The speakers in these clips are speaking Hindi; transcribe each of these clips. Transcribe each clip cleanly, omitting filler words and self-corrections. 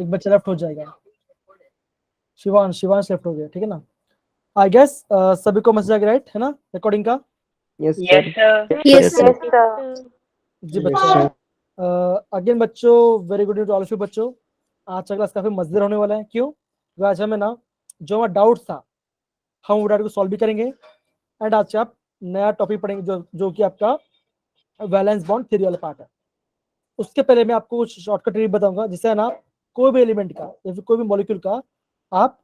एक बच्चा लेफ्ट हो जाएगा, शिवांश लेफ्ट हो गया, ठीक है ना। आई गेस सभी को मैसेज आ गया, राइट है ना रिकॉर्डिंग का? Yes Yes, sir. sir. Yes, sir. जी Yes, बच्चों, sir. अगेन बच्चों very good news to all of you बच्चों। आज का क्लास काफी मजेदार होने वाला है। क्यों? क्योंकि आज हमें ना जो हमारा डाउट था हम वो डाउट को सॉल्व भी करेंगे, एंड आज से आप नया टॉपिक पढ़ेंगे जो कि आपका वैलेंस बॉन्ड थ्योरी वाला पार्ट है। उसके पहले मैं आपको कुछ शॉर्टकट ट्रिक बताऊंगा जिससे ना कोई भी एलिमेंट का या फिर कोई भी मॉलिक्यूल का आप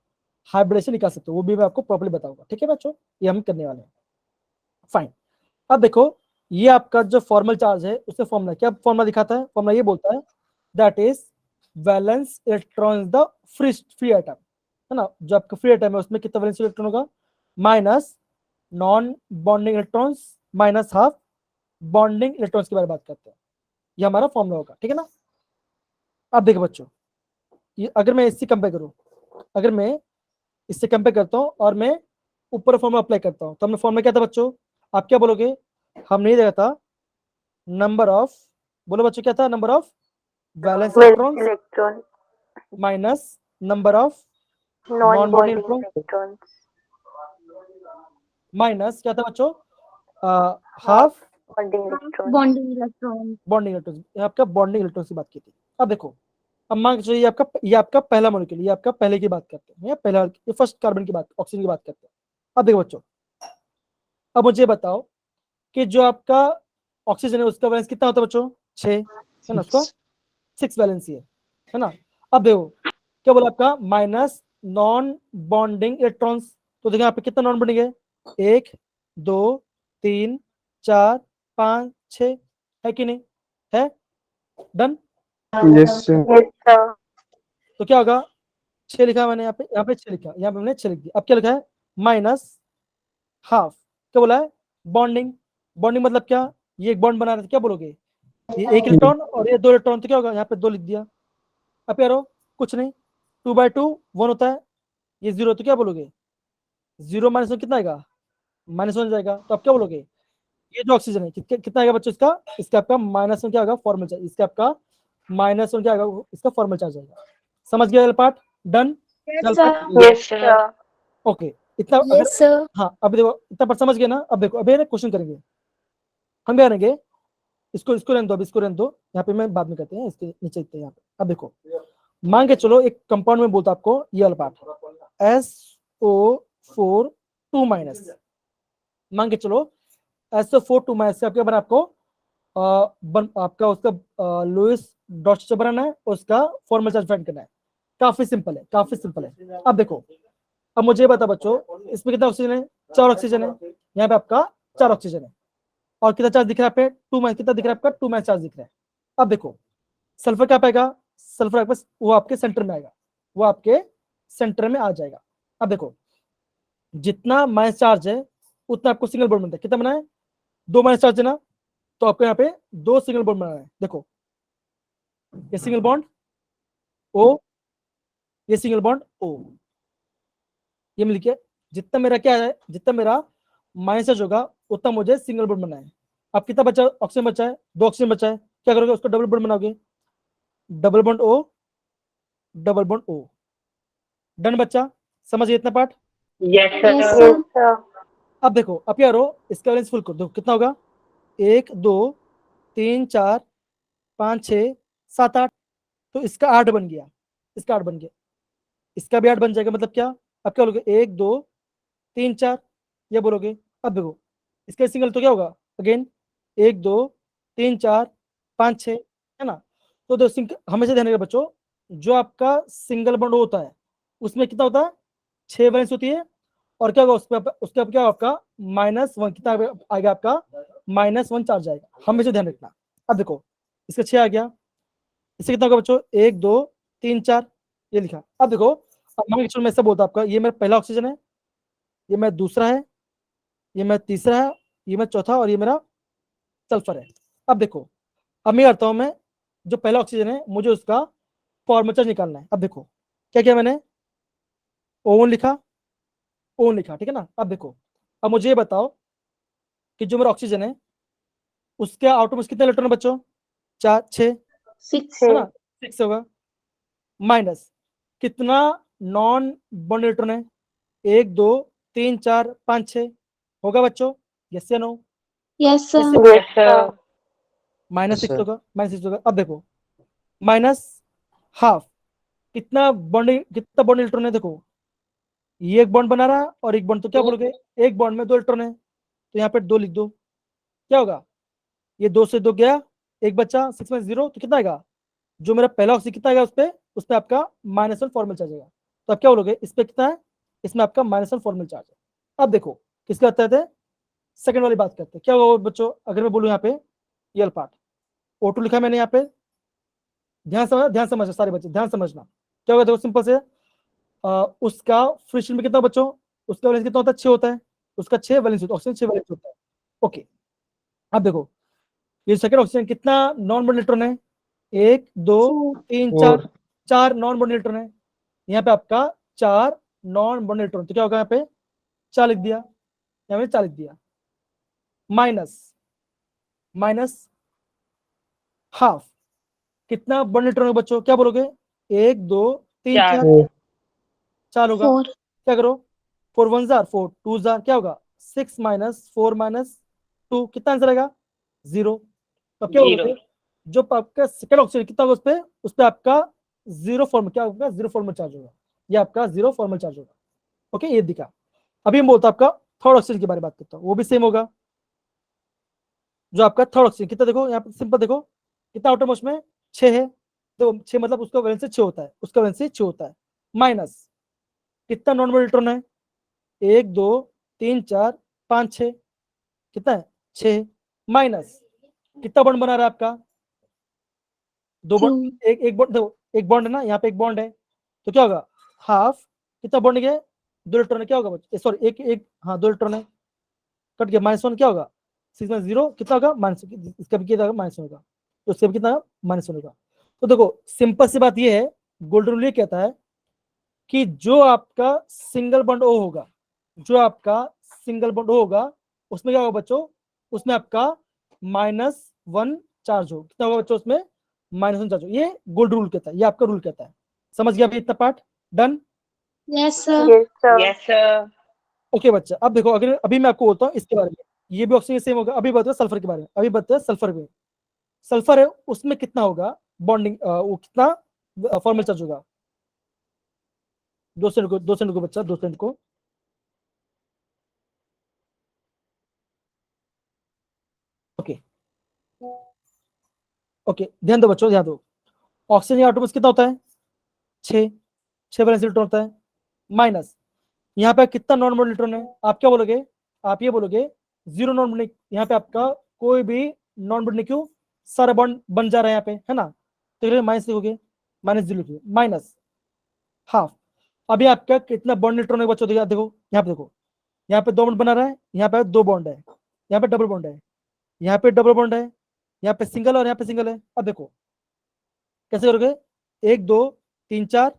हाइब्रिडेशन निकाल सकते हो, वो भी मैं आपको प्रॉपर्ली बताऊंगा, ठीक है बच्चों? ये हम करने वाले हैं। फाइन, अब देखो ये आपका जो फॉर्मल चार्ज है उससे फॉर्मूला क्या फॉर्मूला दिखाता है? फॉर्मूला ये बोलता है that is valence electron the free atom, है ना। जो आपका फ्री एटम है उसमें कितना वैलेंस इलेक्ट्रॉन होगा? Minus non bonding electrons minus half bonding electrons के बारे में बात करते हैं। ये हमारा फॉर्मूला होगा, ठीक है ना। अब देखो बच्चों, ये अगर मैं इससे कंपेयर करूं, अगर मैं इससे कंपेयर करता हूं और मैं ऊपर फॉर्मूला अप्लाई करता हूं, तो हमने फॉर्मूला क्या था बच्चों? आप क्या बोलोगे? हमने ये देखा था नंबर ऑफ, बोलो बच्चों क्या था? Number of valence electrons Electron, minus number of non bonding non-bonding electron electrons, minus क्या था बच्चों? Half bonding electrons. Bonding electron. Bonding electron. आपका बॉन्डिंग इलेक्ट्रॉन की बात की थी। अब देखो, अब मान के चलिए ये आपका पहला मॉलिक्यूल, ये आपका पहले की बात करते हैं, या पहला ये फर्स्ट कार्बन की बात, ऑक्सीजन की बात करते हैं। अब देखो बच्चों, अब मुझे बताओ कि जो आपका ऑक्सीजन है उसका वैलेंस कितना होता है बच्चों? 6 है ना, उसका 6 वैलेंसी है ना। अब देखो क्या बोला आपका? Minus non bonding electrons. तो देखो यहाँ पे कितना नॉन बॉन्डिंग है? 1 2 3 4 5 6 है कि नहीं? है। Done. Yes sir. Yes, sir. तो क्या होगा? 6 लिखा है मैंने यहाँ पे 6 लिखा, यहाँ पे मैंने 6 लिख दिया। अब क्या लिखा है? Minus half. क्या बोला है? बॉन्डिंग। बॉन्डिंग मतलब क्या? ये एक बॉन्ड बना रहे थे, क्या बोलोगे? ये एक इलेक्ट्रॉन और ये 2 इलेक्ट्रॉन, तो क्या होगा? यहाँ पे 2 लिख दिया। अब यारो कुछ नहीं, 2/2 1 होता है, ये 0, तो क्या बोलोगे? 0 माइनस 1 कितना आएगा? -1 जाएगा। तो आप क्या बोलोगे? ये जो ऑक्सीजन है कितना आएगा बच्चों? इसका आपका -1 क्या होगा? Formal charge. इसका आपका -1 क्या आएगा? इसका फॉर्मल चार्ज आएगा। समझ गया part? Done. Yes, sir. Yes, sir. Okay, इतना अगर Yes, sir. हाँ, अब देखो इतना पार्ट समझ गए ना। अब देखो अभी क्वेश्चन करेंगे हम, क्या करेंगे? इसको रहने दो, अब इसको रहने दो, यहाँ पे मैं बाद में करते हैं, इसके नीचे इतने यहाँ पे। अब देखो मान के चलो एक कंपाउंड में बोलता आपको ये वाला पार्ट SO4 2 माइनस, मान के चलो SO4 2 माइनस से आपके बना आपको आपका उसका लुईस डॉट से बनाना है, उसका फॉर्मल चार्ज फाइंड करना है। काफी सिंपल है, काफी सिंपल है। अब देखो, अब मुझे बता बच्चों इसमें कितना ऑक्सीजन है? 4 ऑक्सीजन है। यहाँ पे आपका 4 ऑक्सीजन है और कितना चार्ज दिख रहा है? 2 माइनस कितना दिख रहा है आपका? 2 माइनस चार्ज दिख रहा है। अब देखो सल्फर क्या पाएगा? सल्फर आपके पास वो आपके सेंटर में आएगा, वो आपके सेंटर में आ जाएगा। अब देखो जितना माइनस चार्ज है उतना आपको सिंगल बॉन्ड मिलता है। कितना बना है? 2 माइनस चार्ज है ना, तो आपको यहाँ पे 2 सिंगल बॉन्ड बनाना है। देखो ये सिंगल बॉन्ड ओ, ये सिंगल बॉन्ड ओ, ये मिल के जितना मेरा क्या है, जितना मेरा माइनस चार्ज होगा उतना मुझे सिंगल बॉन्ड बनाना है। अब कितना बचा? ऑक्सीजन बचा है, 2 ऑक्सीजन बचा है। क्या करोगे? उसको डबल बॉन्ड बनाओगे, double bond O, double bond O. Done बच्चा, समझिए इतना part? Yes, sir. Yes, Yes, sir. sir. अब देखो अब यारो इसका बैलेंस फुल कर दो, कितना होगा? 1 2 3 4 5 6 7 8, तो इसका 8 बन गया, इसका 8 बन गया, इसका भी 8 बन जाएगा। मतलब क्या? अब क्या बोलोगे? 1 2 3 4 ये बोलोगे। अब देखो इसका सिंगल तो क्या होगा? अगेन 1 2 3 4 5 6, है ना। तो हमेशा ध्यान रखिएगा बच्चों, जो आपका सिंगल बॉन्ड होता है उसमें कितना होता है? 6 वैलेंस होती है। और क्या होगा उसके अब क्या होगा आपका? -1 कितना आएगा आपका? -1 चार्ज आएगा। हमेशा ध्यान रखना। अब देखो इसका 6 आ गया, इससे कितना होगा बच्चों? 1 2 3 4 ये लिखा। अब देखो अब मैं ऐसा बोलता आपका, ये मेरा पहला ऑक्सीजन है, ये मेरा दूसरा है, ये मेरा तीसरा है, ये मेरा चौथा और ये मेरा सल्फर है। अब देखो अब मैं करता हूं, मैं जो पहला ऑक्सीजन है मुझे उसका फॉर्मल चार्ज निकालना है। अब देखो क्या किया मैंने? ओवन लिखा, ओवन लिखा, ठीक है ना। अब देखो अब मुझे ये बताओ कि जो मेरा ऑक्सीजन है उसके आउटर में कितने इलेक्ट्रॉन बच्चों? 4 6 6. है ना, 6 होगा। माइनस कितना नॉन बॉन्ड इलेक्ट्रॉन है, 1 2 3 4 5 6 होगा बच्चों, यस या no? Yes, sir. Yes, sir. Minus Yes, 6 sir. होगा, माइनस 6 होगा। अब देखो माइनस हाफ कितना बॉन्ड इलेक्ट्रॉन है, देखो ये एक बॉन्ड बना रहा है और एक बॉन्ड, तो क्या बोलोगे, एक बॉन्ड में 2 इलेक्ट्रॉन है, तो यहाँ पे 2 लिख दो, क्या होगा, ये 2 से 2 गया, एक बच्चा 6 में 0, तो कितना आएगा, जो मेरा पहला ऑक्सीजन कितना आएगा उस पे आपका -1 फॉर्मल चार्ज आएगा। तो आप क्या बोलोगे, इस पे कितना है, इसमें आपका -1 फॉर्मल चार्ज है। अब देखो किसका कहते हैं, सेकंड वाली बात करते हैं, क्या होगा बच्चों, अगर मैं बोलूँ यहाँ पे ये पार्ट O2 लिखा मैंने यहाँ पे, ध्यान समझना सारे बच्चे, ध्यान समझना क्या होगा, देखो सिंपल से उसका फ्रिक्शन में कितना बच्चों, उसका वैलेंस कितना होता है, 6 होता है, उसका 6 वैलेंस होता है, ऑक्सीजन 6 वैलेंस होता है। ओके, अब देखो ये सेकंड ऑक्सीजन कितना नॉन बॉन्ड इलेक्ट्रॉन है, 1 2 3 4 4 4 नॉन बॉन्ड इलेक्ट्रॉन है, यहाँ पे आपका 4 नॉन बॉन्ड इलेक्ट्रॉन, तो क्या होगा यहाँ पे 4 लिख दिया, यहाँ पे 4 लिख दिया, माइनस हाफ कितना बॉन्ड इलेक्ट्रॉन है बच्चों, क्या बोलोगे, 1 2 3 चार। 4 4 होगा, 4. क्या करो 4 1 जार 4 2 जार, क्या होगा 6 -4 -2, कितना आंसर आएगा 0। तो क्या Zero. बोलोगे, जो आपका सेकंड ऑक्सीजन कितना होगा उस पे आपका 0 फॉर्मल, क्या होगा 0 फॉर्मल चार्ज होगा, ये आपका 0 फॉर्मल चार्ज होगा। ओके, ये दिखा। अभी हम बोलते हैं आपका थर्ड ऑक्सीजन के बारे में बात करता हूँ, वो भी सेम होगा, जो आपका थर्ड ऑक्सीजन कितना, देखो यहाँ पे सिंपल देखो कितना आउटर मोस्ट में 6 है, तो 6 मतलब उसका वैलेंस 6 होता है, उसका वैलेंस 6 होता है, माइनस कितना नॉन बॉन्ड इलेक्ट्रॉन है, 1 2 3 4 5 6, कितना है 6, माइनस कितना बॉन्ड बना रहा है आपका, 2 बॉन्ड, 2. एक बॉन्ड, देखो एक बॉन्ड है ना, यहाँ पे एक बॉन्ड है, तो क्या होगा हाफ कितना बॉन्ड गया, 2 इलेक्ट्रॉन है, क्या होगा बच्चे, सॉरी एक हाँ 2 इलेक्ट्रॉन है, कट गया, -1 क्या होगा 6 में 0, कितना होगा माइनस, इसका भी कितना होगा -1 होगा, तो इसका भी कितना -1 होगा। तो देखो सिंपल सी बात ये है, गोल्डन रूल ये कहता है कि जो आपका सिंगल बॉन्ड O होगा, जो आपका सिंगल बॉन्ड O होगा, उसमें क्या होगा बच्चों, उसमें आपका -1 चार्ज हो, कितना होगा बच्चों उसमें -1 चार्ज हो, ये गोल्ड रूल कहता है, ये आपका रूल कहता है। समझ गया अभी इतना part, done? Yes, sir. Yes, sir. Yes, sir. Okay बच्चा, अब देखो अगर अभी मैं आपको बोलता हूँ इसके बारे में, ये भी ऑक्सीजन सेम होगा, अभी बताओ सल्फर के बारे में, अभी बताओ सल्फर में, सल्फर है उसमें कितना होगा बॉन्डिंग, वो कितना फॉर्मल चार्ज होगा, 2 सेकंड को बच्चा, 2 सेकंड को, ओके ओके, ध्यान दो बच्चों, ध्यान दो, ऑक्सीजन या एटॉम्स कितना होता है 6 वैलेंस इलेक्ट्रॉन होता है, माइनस यहाँ पे कितना नॉन बॉन्ड इलेक्ट्रॉन है, आप क्या बोलोगे, आप ये बोलोगे 0 नॉन बॉन्ड, यहाँ पे आपका कोई भी नॉन बॉन्ड नहीं, क्यों सारा बॉन्ड बन जा रहा है यहाँ पे, है ना, तो माइनस लिखोगे, -0 लिखोगे, माइनस हाफ, अभी आपका कितना बॉन्ड इलेक्ट्रॉन है बच्चों, देखो यहाँ पे, देखो यहाँ पे 2 बॉन्ड बना रहा है, यहाँ पे 2 बॉन्ड है, यहाँ पे डबल बॉन्ड है, यहाँ पे डबल बॉन्ड है, यहाँ पे सिंगल और यहाँ पे सिंगल है। अब देखो कैसे करोगे, 1 2 3 4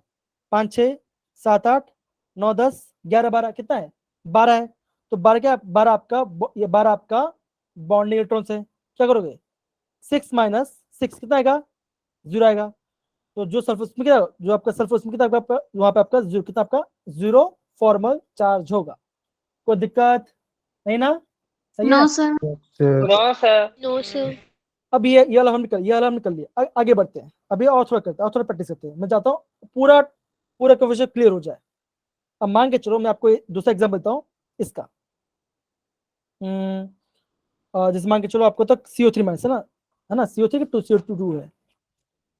5 6 7 8 9 10 11 12, कितना है 12 है, तो 12 क्या, 12 आपका, ये 12 आपका बॉन्डिंग इलेक्ट्रॉन्स है, क्या करोगे 6 -6 कितना आएगा 0 आएगा, तो जो सल्फर उसमें क्या, जो आपका सल्फर उसमें कितना आपका, वहां पे आपका 0, कितना आपका 0 फॉर्मल चार्ज होगा, कोई दिक्कत नहीं ना, सही है। No, sir. No, sir. No, sir. अब ये वाला हमने कर लिया, आगे बढ़ते हैं, अभी और थोड़ा करते हैं, और थोड़ा प्रैक्टिस करते हैं, मैं चाहता हूँ पूरा पूरा क्वेश्चन क्लियर हो जाए। अब मान के चलो मैं आपको दूसरा एग्जाम्पल देता हूँ इसका, जैसे मान के चलो आपको तक CO3 माइनस है ना CO3 की 2 CO2 है,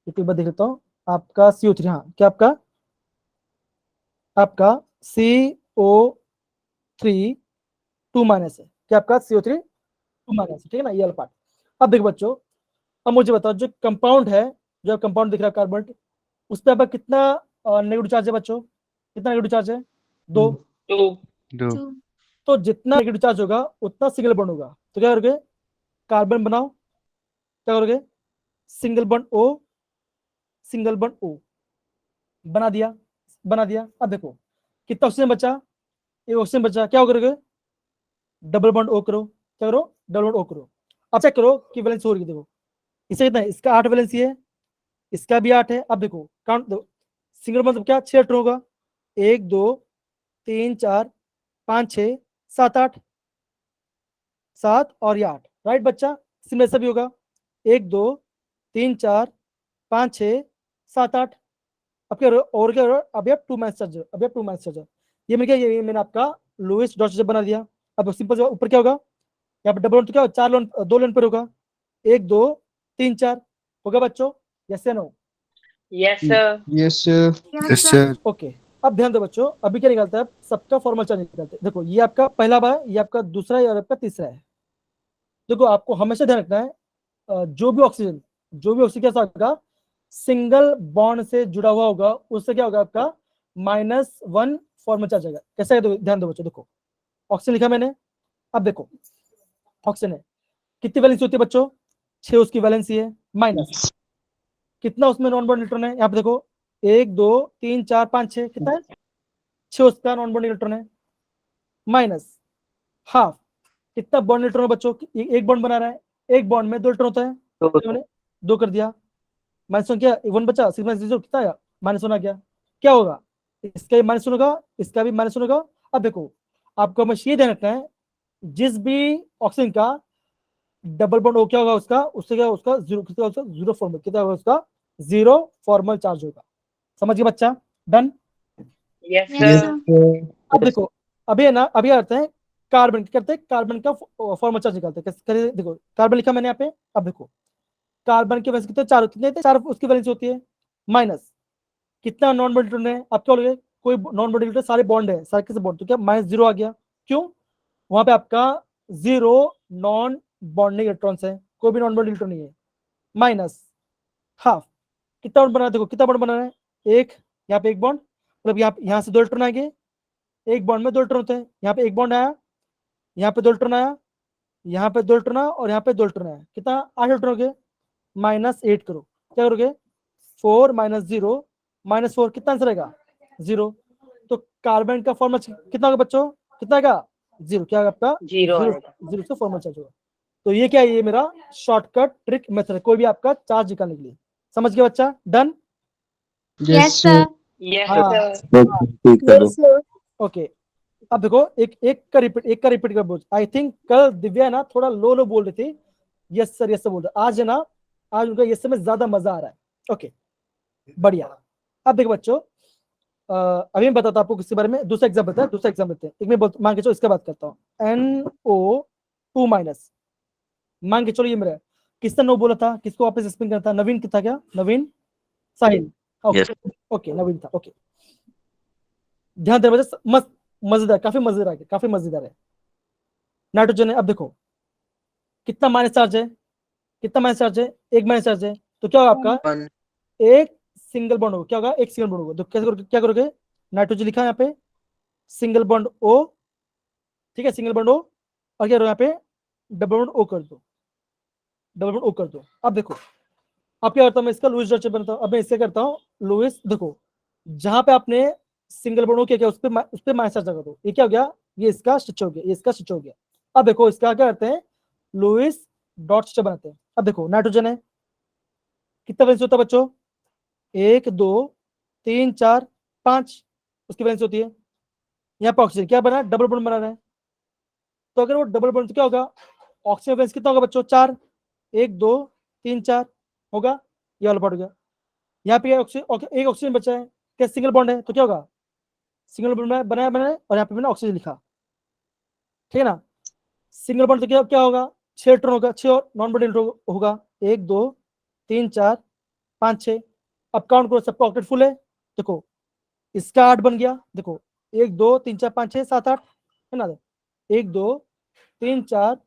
एक बार देख लेता हूँ, आपका CO3, हाँ क्या आपका CO3 2 माइनस है, क्या आपका CO3 2 माइनस है, ठीक है ना, ये वाला पार्ट। अब देखो बच्चों, अब मुझे बताओ जो कंपाउंड है, जो कंपाउंड दिख रहा है कार्बन, उस पर आपका कितना नेगेटिव चार्ज है बच्चों, कितना नेगेटिव चार्ज है 2, 2. 2 2. तो जितना नेगेटिव चार्ज होगा उतना सिंगल बॉन्ड होगा, तो क्या करोगे कार्बन बनाओ, क्या करोगे सिंगल बॉन्ड O बना दिया। अब देखो कितना ऑक्सीजन बचा, एक ऑक्सीजन बचा, क्या करोगे डबल बॉन्ड O करो, क्या करो डबल बॉन्ड O करो। अब चेक करो कि वैलेंस हो रही है, देखो इससे कितना है, इसका 8 वैलेंसी है, इसका भी 8 है। अब देखो काउंट, सिंगल मतलब क्या, 6 इलेक्ट्रॉन होगा, 1 2 3 4 5 6 7 8, 7 और ये 8, राइट बच्चा। सिमिलर से भी होगा, 1 2 3 4 5 6 7 8। अब क्या और क्या, अब आप 2 माइनस चार्जर, अब आप 2 माइनस चार्जर, ये मैंने क्या, ये मैंने आपका लुईस डॉट चार्जर बना दिया। अब सिंपल ऊपर क्या होगा, यहाँ पे डबल तो क्या, 4 लोन 2 लोन पर होगा, 1 2 3 4 होगा बच्चों, यस या no? Yes, sir. Yes, sir. Yes, sir. Okay, अब ध्यान दो बच्चों, अभी क्या निकालता है, सबका फॉर्मल चार्ज निकालते हैं। देखो ये आपका पहला बार, ये आपका दूसरा है और आपका तीसरा है। देखो आपको हमेशा ध्यान रखना है, जो भी ऑक्सीजन कैसा होगा, सिंगल बॉन्ड से जुड़ा हुआ होगा, उससे क्या होगा आपका -1 फॉर्मल चार्ज आएगा। कैसा है, ध्यान दो बच्चों, देखो ऑक्सीजन लिखा मैंने, अब देखो ऑक्सीजन है, कितनी वैलेंसी होती है बच्चों, 6 उसकी वैलेंसी है, माइनस कितना उसमें नॉन बॉन्ड इलेक्ट्रॉन है, यहाँ पे देखो 1 2 3 4 5 6, कितना है, 6 उसका नॉन बॉन्ड इलेक्ट्रॉन है, माइनस हाफ कितना बॉन्ड इलेक्ट्रॉन है बच्चों, एक बॉन्ड बना रहा है, एक बॉन्ड में 2 इलेक्ट्रॉन होता है, तो मैंने 2 कर दिया, -1 क्या 1 बचा, 6 - 0 कितना आया, -1 आ गया। क्या होगा, इसका भी -1 होगा, इसका भी -1 होगा। अब देखो आपको हमेशा ये ध्यान रखना है, जिस भी ऑक्सीजन का डबल बॉन्ड हो क्या होगा उसका, उससे क्या उसका जीरो, कितना उसका जीरो फॉर्मल, कितना होगा उसका, 0 फॉर्मल चार्ज होगा। समझ गए बच्चा, done. Yes, Yes, sir. sir. अब देखो अभी है ना, अभी आते हैं कार्बन, करते हैं कार्बन का फॉर्मल चार्ज निकालते हैं, कैसे करें, देखो कार्बन लिखा मैंने यहाँ पे। अब देखो कार्बन के वैसे कितने, 4 कितने थे, 4 उसकी वैलेंसी होती है, माइनस कितना नॉन बॉन्ड इलेक्ट्रॉन है, आप क्या बोलोगे, कोई नॉन बॉन्ड इलेक्ट्रॉन, सारे बॉन्ड है, सारे किसे बॉन्ड, तो क्या -0 आ गया, क्यों, वहां पे आपका 0 नॉन बॉन्डिंग इलेक्ट्रॉन्स है, कोई भी नॉन बॉन्ड इलेक्ट्रॉन नहीं है, माइनस हाफ कितना बॉन्ड बना है, देखो कितना बॉन्ड बना है, एक, यहाँ पे एक बॉन्ड, मतलब यहाँ से 2 इलेक्ट्रॉन आएंगे, एक बॉन्ड में 2 इलेक्ट्रॉन होते हैं, यहाँ पे एक बॉन्ड आया, यहाँ पे 2 इलेक्ट्रॉन आया, यहाँ पे 2 इलेक्ट्रॉन आया, और यहाँ पे 2 इलेक्ट्रॉन आया, कितना 8 इलेक्ट्रॉन हो गए, -8 करो, क्या करोगे, 4 - 0 -4, कितना आंसर आएगा, 0। तो कार्बन का फॉर्मूला कितना होगा बच्चों, कितना आएगा, 0, क्या होगा आपका, 0 0, आएगा। 0 से फॉर्मूला चार्ज होगा। तो ये क्या है, ये मेरा शॉर्टकट ट्रिक मेथड है, कोई भी आपका चार्ज निकालने के लिए। समझ गया बच्चा, डन। Yes, sir. Yes, हाँ। sir. Yes, sir. ओके, अब देखो एक का रिपीट कर बोल, आई थिंक कल दिव्या ना थोड़ा लो बोल रही थी, यस सर बोल रहे, आज है ना, आज उनका यस में ज्यादा मजा आ रहा है। ओके बढ़िया। अब देखो बच्चों, अभी मैं बताता हूँ आपको किसके बारे में, दूसरा एग्जाम बताया, दूसरा एग्जाम लेते हैं, एक मैं मान के चलो इसका बात करता हूँ, NO2-, मान के चलो ये मेरा, किसने नो बोला था, किसको वापस एक्सप्लेन करना था, नवीन कितना, क्या नवीन, साहिल, ओके ओके नवीन था, ओके ध्यान देना बच्चा, मस्त मजेदार, काफी मजेदार है, काफी मजेदार है। नाइट्रोजन है, अब देखो कितना माइनस चार्ज है, कितना माइनस चार्ज है, एक माइनस चार्ज है, तो क्या होगा आपका, एक सिंगल बॉन्ड होगा, क्या होगा, एक सिंगल बॉन्ड होगा, तो कैसे करोगे, क्या करोगे, नाइट्रोजन लिखा है यहाँ पे, सिंगल बॉन्ड O, ठीक है, सिंगल बॉन्ड O, और क्या यहाँ पे डबल बॉन्ड O कर दो, डबल बॉन्ड O कर दो। अब देखो अब क्या करता हूँ मैं, इसका लुईस डॉट बनाता हूँ, अब मैं इससे करता हूँ लुईस, देखो जहां पे आपने सिंगल बॉन्ड O किया, उस पर माइनस चार्ज लगा दो, ये क्या हो गया, ये इसका स्टिच हो गया, ये इसका स्टिच हो गया। अब देखो इसका क्या करते हैं, लुईस डॉट स्टिच बनाते हैं। अब देखो नाइट्रोजन है, कितना वैलेंसी होता है बच्चों, 1 2 3 4 5, उसकी वैलेंसी होती है। यहाँ पे ऑक्सीजन क्या बना, डबल बॉन्ड बना रहा है, तो अगर वो डबल बॉन्ड तो क्या होगा, ऑक्सीजन वैलेंसी कितना होगा बच्चों, 4, 1 2 3 4 होगा, ये वाला पार्ट हो गया। यहाँ पे एक ऑक्सीजन बचा है, क्या सिंगल बॉन्ड है, तो क्या होगा, सिंगल बॉन्ड बनाया मैंने, और यहाँ पे मैंने ऑक्सीजन लिखा, ठीक है ना। सिंगल बॉन्ड तो क्या क्या होगा, 6 इलेक्ट्रॉन होगा, 6 और नॉन बॉन्ड इलेक्ट्रॉन होगा, 1 2 3 4 5 6। अब काउंट करो, सबका ऑक्टेट फुल है, देखो इसका 8 बन गया, देखो 1 2 3 4 5 6 7 8 है ना, 1 2 3 4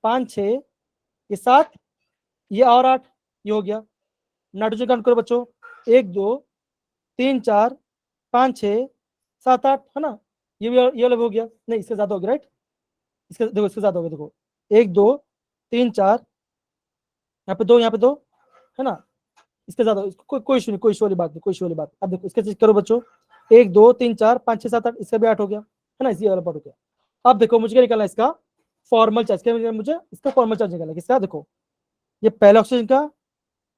5 6, ये 7, ये और 8, ये हो गया। नाइट्रोजन काउंट करो बच्चों, 1 2 3 4 5 6 7 8 है ना, ये अलग हो गया, नहीं इसके ज्यादा हो गया, राइट, इसके देखो इसके ज्यादा हो गया, देखो 1 2 3 4, यहाँ पे 2, यहाँ पे 2 है ना, इसके ज्यादा, कोई इशू नहीं, कोई इशू वाली बात नहीं, कोई इशू वाली बात। अब देखो इसके चेक करो बच्चों, 1 2 3 4 5 6 7 8, इसका भी 8 हो गया है ना, इसी वाला पार्ट हो गया। अब देखो मुझे क्या निकालना है, इसका फॉर्मल चार्ज, क्या मुझे इसका फॉर्मल चार्ज निकालना है, किसका, देखो ये पहला ऑक्सीजन का,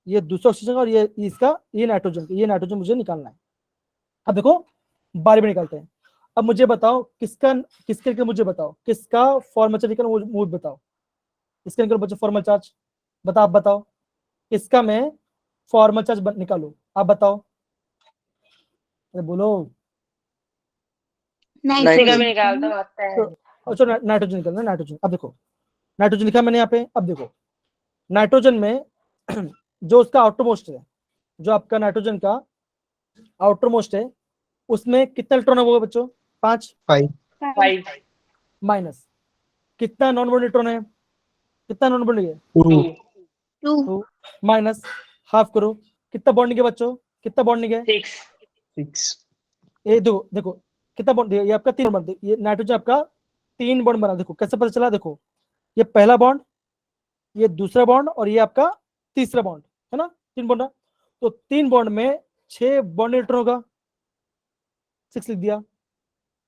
ये दूसरा ऑक्सीजन का, और ये इसका, ये नाइट्रोजन का, ये नाइट्रोजन मुझे निकालना है। अब देखो बारी में निकालते हैं। अब मुझे बताओ किसका मुझे बताओ किसका फॉर्मल चार्ज निकल, मुझे बताओ इसका निकलो बच्चों फॉर्मल चार्ज। आप बताओ किसका मैं फॉर्मल चार्ज निकालू, आप बताओ। अरे बोलो। इसी का भी नाइट्रोजन। निकालता हूँ, आता है। अच्छा नाइट्रोजन निकलना, नाइट्रोजन। अब देखो नाइट्रोजन लिखा मैंने यहाँ पे। अब देखो नाइट्रोजन में जो उसका आउटर मोस्ट है, जो आपका नाइट्रोजन का आउटर मोस्ट है, उसमें कितना इलेक्ट्रॉन होगा बच्चों? 5। 5 5 माइनस कितना नॉन बॉन्ड इलेक्ट्रॉन है? कितना नॉन बॉन्ड है? 2 2 2 माइनस हाफ करो, कितना बॉन्ड निकले बच्चों? कितना बॉन्ड निकले? 6 6 ये देखो देखो कितना बॉन्ड, ये आपका 3 बॉन्ड, ये नाइट्रोजन आपका 3 बॉन्ड बना। देखो कैसे पता चला, देखो ये पहला बॉन्ड, ये दूसरा बॉन्ड, और ये आपका तीसरा बॉन्ड है ना, 3 बॉन्ड। तो 3 बॉन्ड में 6 बॉन्ड इलेक्ट्रॉन होगा, 6 लिख दिया।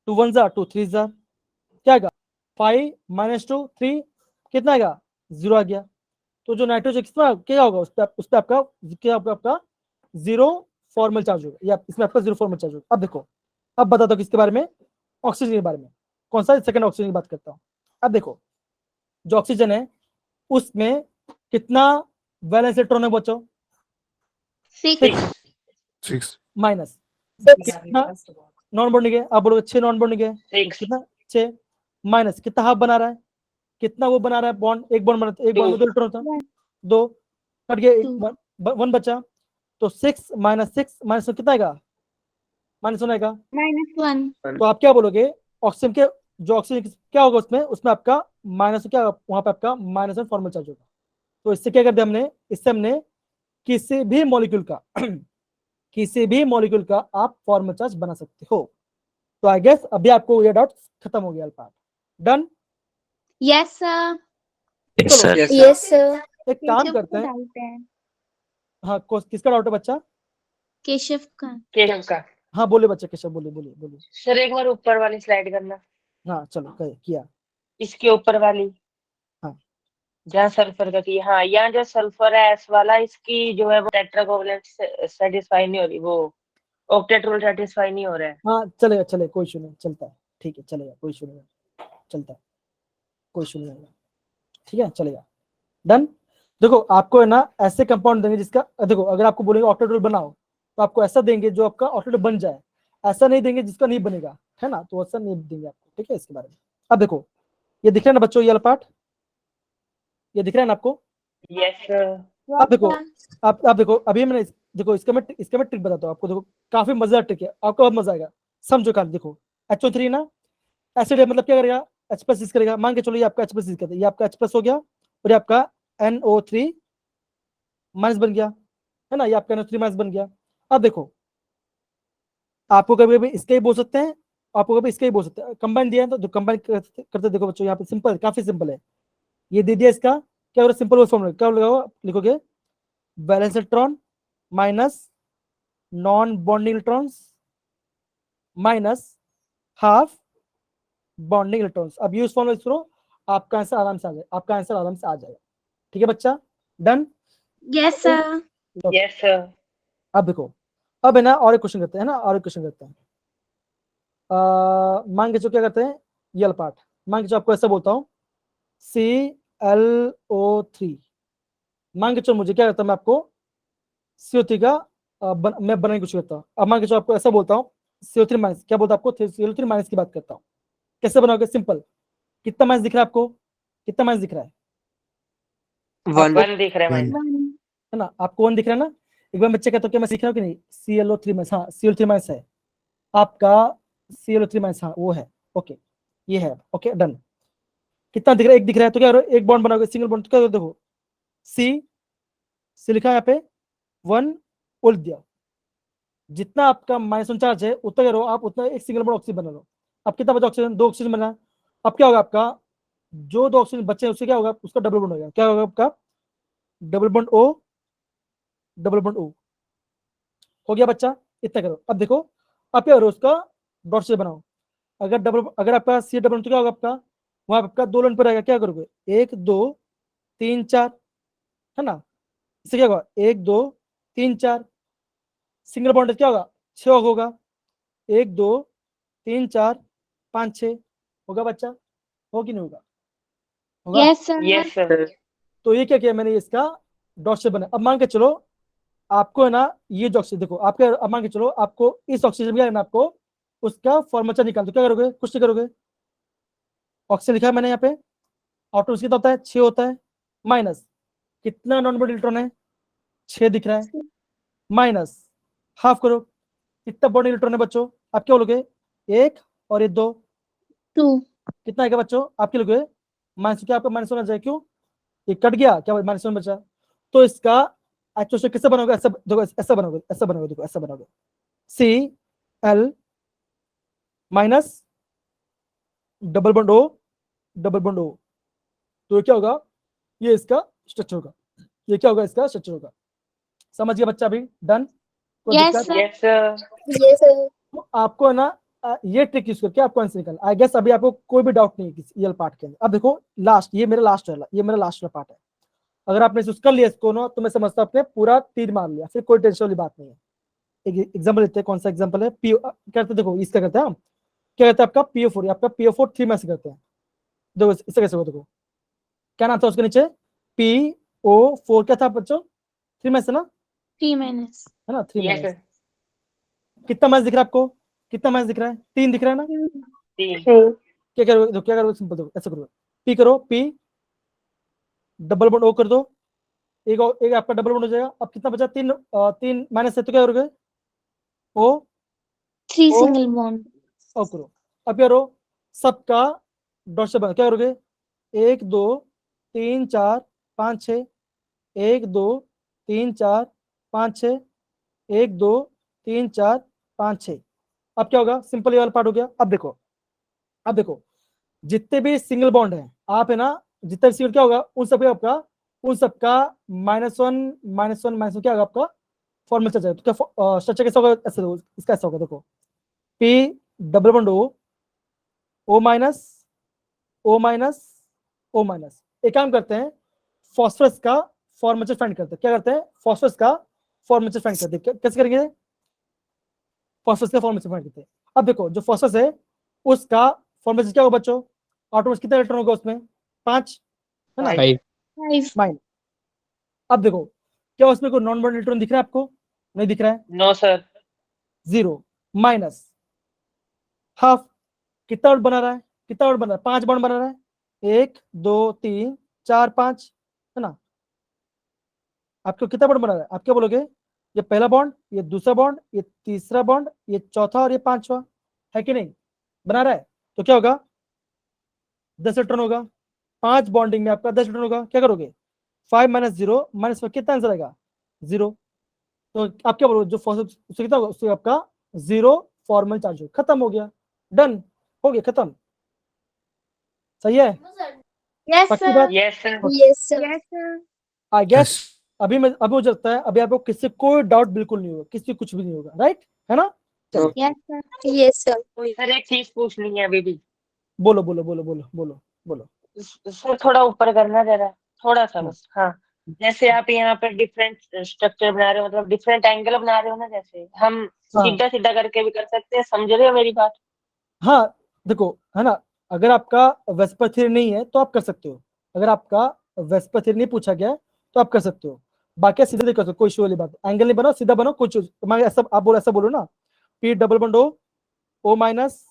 2 1 जा 2 3 जा, क्या आएगा? 5 माइनस 2 3, कितना आएगा? 0 आ गया। तो जो नाइट्रोजन कितना क्या होगा, उस पर आपका क्या होगा? आपका 0 फॉर्मल चार्ज होगा, या इसमें आपका 0 फॉर्मल चार्ज होगा। अब देखो, अब बता दो किसके बारे में? ऑक्सीजन के बारे में। कौन सा? सेकंड ऑक्सीजन की बात करता हूँ। अब देखो जो ऑक्सीजन है उसमें कितना वैलेंस इलेक्ट्रॉन है बच्चों? 6 6 माइनस कितना नॉन बॉन्ड गए? आप बोलोगे 6 नॉन बॉन्ड गए, 6 कितना? 6 माइनस कितना हाफ बना रहा है? कितना वो बना रहा है बॉन्ड? एक बॉन्ड बनाता है, एक बॉन्ड में 2 इलेक्ट्रॉन होता है, 2 कट गया, 1 बचा। तो 6 माइनस 6 माइनस कितना आएगा? -1 आएगा। -1 तो आप क्या बोलोगे? ऑक्सीजन के जो ऑक्सीजन क्या होगा उसमें आपका माइनस क्या होगा? वहां पे आपका -1 फॉर्मल चार्ज होगा। तो इससे क्या कर दिया हमने? इससे हमने किसी भी मॉलिक्यूल का किसी भी मॉलिक्यूल का आप फॉर्मल चार्ज बना सकते हो। तो आई गेस अभी आपको ये डाउट खत्म हो गया part. Done? Yes sir. Yes, चलो sir. Yes sir. एक काम केशव करते का हैं। डाउट है। हाँ किसका डाउट है बच्चा? केशव का। केशव का। हाँ बोले बच्चा, केशव बोले बोले बोले। सर एक बार ऊपर वाली स्लाइड करना, हाँ चलो किया। इसके ऊपर वाली। हाँ। जहाँ सल्फर का किया, हाँ यहाँ जो सल्फर है एस वाला, इसकी जो है वो टेट्रा कोवलेंट सेटिस्फाई नहीं हो रही, वो ऑक्टेट रूल सेटिस्फाई नहीं हो रहा है। हाँ चलेगा कोई इशू नहीं, चलता है, ठीक है चलेगा, कोई इशू नहीं, चलता है, कोई इशू नहीं, ठीक है चलेगा। डन? देखो आपको है ना ऐसे कंपाउंड देंगे जिसका, देखो अगर आपको बोलेंगे ऑक्टेट रूल बनाओ तो आपको ऐसा देंगे जो आपका ऑक्टेट बन जाए, ऐसा नहीं देंगे जिसका नहीं बनेगा, है ना, तो ऐसा नहीं देंगे आपको, ठीक है। इसके बारे में अब देखो ये दिख रहा है ना बच्चों, ये वाला पार्ट, ये दिख रहा है ना आपको? Yes sir. अब देखो, आप देखो अभी मैंने देखो इसका मैं ट्रिक बताता हूँ आपको। देखो काफी मजेदार ट्रिक है, आपको बहुत मजा आएगा, समझो। कर देखो HO3 ना एसिड है, मतलब क्या करेगा? H+ करेगा। मान के चलो ये आपका H+ कहते हैं, ये आपका H+ हो गया, और ये आपका NO3 माइनस बन गया, है ना, ये आपका NO3 माइनस बन गया। अब देखो आपको कभी कभी इसके ही बोल सकते हैं, आपको कभी इसके ही बोल सकते हैं, कंबाइन दिया है तो कंबाइन करते देखो बच्चों, यहाँ पे सिंपल, काफी सिंपल है। ये दे दिया, इसका क्या होगा? सिंपल फॉर्मूला क्या लगाओ, लिखोगे valence electron minus non bonding electrons minus half bonding electrons. अब यूज फॉर्मूला करो, आपका आंसर आराम से आ जाएगा, आपका आंसर आराम से आ जाएगा, ठीक है बच्चा? Done? Yes sir. Yes sir. अब देखो, अब है ना और एक क्वेश्चन करते हैं ना, और एक क्वेश्चन करते हैं। मान के चलो क्या करते हैं, ये वाला पार्ट। मान के चलो आपको ऐसा बोलता हूँ ClO3, मान के चलो मुझे क्या करता है, मैं आपको CO3 का मैं बनाने की कोशिश करता हूँ। अब मान के चलो आपको ऐसा बोलता हूँ CO3 माइनस, क्या बोलता हूँ आपको? CO3 माइनस की बात करता हूँ। कैसे बनाओगे? सिंपल, कितना माइनस दिख रहा है आपको? कितना माइनस दिख रहा है? 1 1 दिख रहा है माइनस। है ना, आपको 1 दिख रहा है ना? एक बार बच्चे कहते हो क्या मैं सीख रहा हूँ कि नहीं? ClO3 माइनस, हाँ ClO3 माइनस है आपका, ClO3 माइनस, हाँ वो है, ओके ये है, ओके डन। कितना दिख रहा है? 1 दिख रहा है, तो क्या करो? एक बॉन्ड बनाओगे, सिंगल बॉन्ड, तो क्या करो? देखो C लिखा है यहाँ पे, 1 उल्ट दिया, जितना आपका -1 चार्ज है उतना करो आप, उतना एक सिंगल बॉन्ड ऑक्सीजन बना लो। अब कितना बचा? ऑक्सीजन, 2 ऑक्सीजन बना। अब क्या होगा आपका? जो 2 ऑक्सीजन बचे उससे क्या होगा? उसका डबल बॉन्ड होगा, क्या होगा आपका? Double bond O, double bond O हो गया बच्चा। इतना करो। अब देखो अब क्या करो, उसका डॉट से बनाओ। अगर आपका C डबल तो क्या होगा आपका? वहां आपका 2 लाइन पर आएगा, क्या करोगे? 1 2 3 4, है ना, इससे क्या होगा? 1 2 3 4, सिंगल बॉन्ड क्या होगा? 6 होगा। 1 2 3 4 5 6 होगा बच्चा, हो कि नहीं होगा? होगा। Yes, sir. Yes sir. तो ये क्या किया मैंने, इसका डॉट से बना। अब मान के चलो आपको है ना ये जो ऑक्सीजन देखो आपके, अब मान के चलो आपको इस ऑक्सीजन में आपको उसका फॉर्मूला निकाल, तो क्या करोगे? कुछ नहीं करोगे, ऑक्सीजन लिखा है मैंने यहाँ पे, ऑटो कितना होता है? 6 होता है, माइनस कितना नॉन बॉन्ड इलेक्ट्रॉन है? 6 दिख रहा है, माइनस हाफ करो, कितना बॉन्ड इलेक्ट्रॉन है बच्चों? आप क्या बोलोगे? 1 और ये 2, 2. कितना आएगा बच्चों? आप क्या लोगे? माइनस, क्या आपका माइनस होना चाहिए, क्यों? ये कट गया, क्या माइनस वन बचा? तो इसका एक्चुअल कैसे बनोगे? ऐसा देखो, ऐसा बनोगे, ऐसा बनोगे, देखो ऐसा बनोगे, C L minus double bond O, double bond O. तो ये क्या होगा? ये इसका स्ट्रक्चर होगा, ये क्या होगा? इसका स्ट्रक्चर होगा। समझ गया बच्चा? अभी डन? कोई Yes, दिक्कत? sir. Yes sir. Yes, sir. तो आपको है ना ये ट्रिक यूज करके आपको आंसर निकालना। आई गेस अभी आपको कोई भी डाउट नहीं है किसी ये पार्ट के अंदर। अब देखो लास्ट, ये मेरा लास्ट वाला, ये मेरा लास्ट वाला पार्ट है। अगर आपने चूज कर लिया इसको ना, तो मैं समझता हूं आपने पूरा तीर मार लिया, फिर कोई टेंशन वाली बात नहीं है। एक एग्जांपल लेते हैं, कौन सा एग्जांपल है? पी करते, देखो इसका करते हैं हम, क्या कहते हैं आपका PO4, आपका PO4 3 में से करते हैं। देखो इससे कैसे होगा, देखो क्या नाम था उसके नीचे? PO4 क्या था बच्चों? 3 में से ना, 3 minus. है ना? 3 यस में सर। कितना मैच दिख रहा है आपको? कितना मैच दिख रहा है? 3 दिख रहा है ना? 3 क्या करोगे? देखो क्या करोगे, सिंपल देखो ऐसा करोगे, पी करो, पी डबल बॉन्ड ओ कर दो, एक आपका डबल बॉन्ड हो जाएगा। अब कितना बचा? 3 माइनस है, तो क्या करोगे? ओ 3 ओ single bond. ओ करो। अब क्या करो? सबका डॉट से बना, क्या करोगे? 1 2 3 4 5 6, 1 2 3 4 5 6, 1 2 3 4 5 6। अब क्या होगा? सिंपल ये वाला पार्ट हो गया। अब देखो, अब देखो जितने भी सिंगल बॉन्ड है, आप है ना, जितना भी सिंगल क्या होगा उन सब आपका, उन सबका -1 -1 -1 क्या होगा आपका? फॉर्मूला चल जाएगा। तो क्या स्ट्रक्चर कैसा होगा? ऐसे देखो, इसका ऐसा होगा, देखो P double bond O minus O minus O minus. एक काम करते हैं, फॉस्फरस का फॉर्मेचर फाइंड करते हैं। क्या करते हैं? फॉस्फरस का फॉर्मेचर फाइंड करते हैं। कैसे करेंगे? फॉस्फरस का फॉर्मेचर फाइंड करते हैं। अब देखो जो फॉस्फरस है उसका फॉर्मेचर क्या होगा बच्चों? ऑटोमेटिक कितना इलेक्ट्रॉन होगा उसमें? 5, है ना? 5 5. माइनस। अब देखो क्या उसमें कोई नॉन बॉन्ड इलेक्ट्रॉन दिख रहा है आपको? नहीं दिख रहा है, नो सर। 0 माइनस हाफ, कितना बॉन्ड बना रहा है? कितना बॉन्ड बना रहा है? 5 बॉन्ड बना रहा है, 1 2 3 4 5, है ना? आपको कितना बॉन्ड बना रहा है? आप क्या बोलोगे? ये पहला बॉन्ड, ये दूसरा बॉन्ड, ये तीसरा बॉन्ड, ये चौथा और ये पांचवा, है कि नहीं? बना रहा है। तो क्या होगा? 10 इलेक्ट्रॉन होगा, 5 बॉन्डिंग में आपका 10 इलेक्ट्रॉन होगा। क्या करोगे? 5 माइनस 0 माइनस, कितना आंसर आएगा? 0। तो आप क्या बोलोगे? जो फॉर्मल उससे कितना होगा? उससे आपका 0 फॉर्मल चार्ज हो, खत्म हो गया, डन हो गया, खत्म। सही है? Yes, पक्की sir. बात? Yes sir. Yes, sir. Yes, sir. I guess अभी मुझे लगता है अभी आपको किससे कोई डाउट बिल्कुल नहीं होगा, किसी कुछ भी नहीं होगा, राइट? है ना? चलो Yes, sir. Yes, sir. Sir एक चीज पूछनी है अभी भी। बोलो बोलो बोलो बोलो बोलो बोलो। सर थोड़ा ऊपर करना जरा, थोड़ा सा हाँ। बस। हाँ, जैसे आप यहाँ पे डिफरेंट स्ट्रक्चर बना रहे हो, मतलब डिफरेंट एंगल बना रहे हो ना, जैसे हम हाँ सीधा सीधा करके भी कर सकते हैं। समझ रहे हो मेरी बात? हाँ देखो, है ना, अगर आपका वेस्पर थ्योरी नहीं है तो आप कर सकते हो, अगर आपका वेस्पर थ्योरी नहीं पूछा गया है, तो आप कर सकते हो। बाकी सीधे कर सकते हो, कोई इशू वाली बात, एंगल नहीं बनाओ, सीधा बनाओ, कुछ ऐसा आप बोलो, ऐसा बोलो ना, P double bond O minus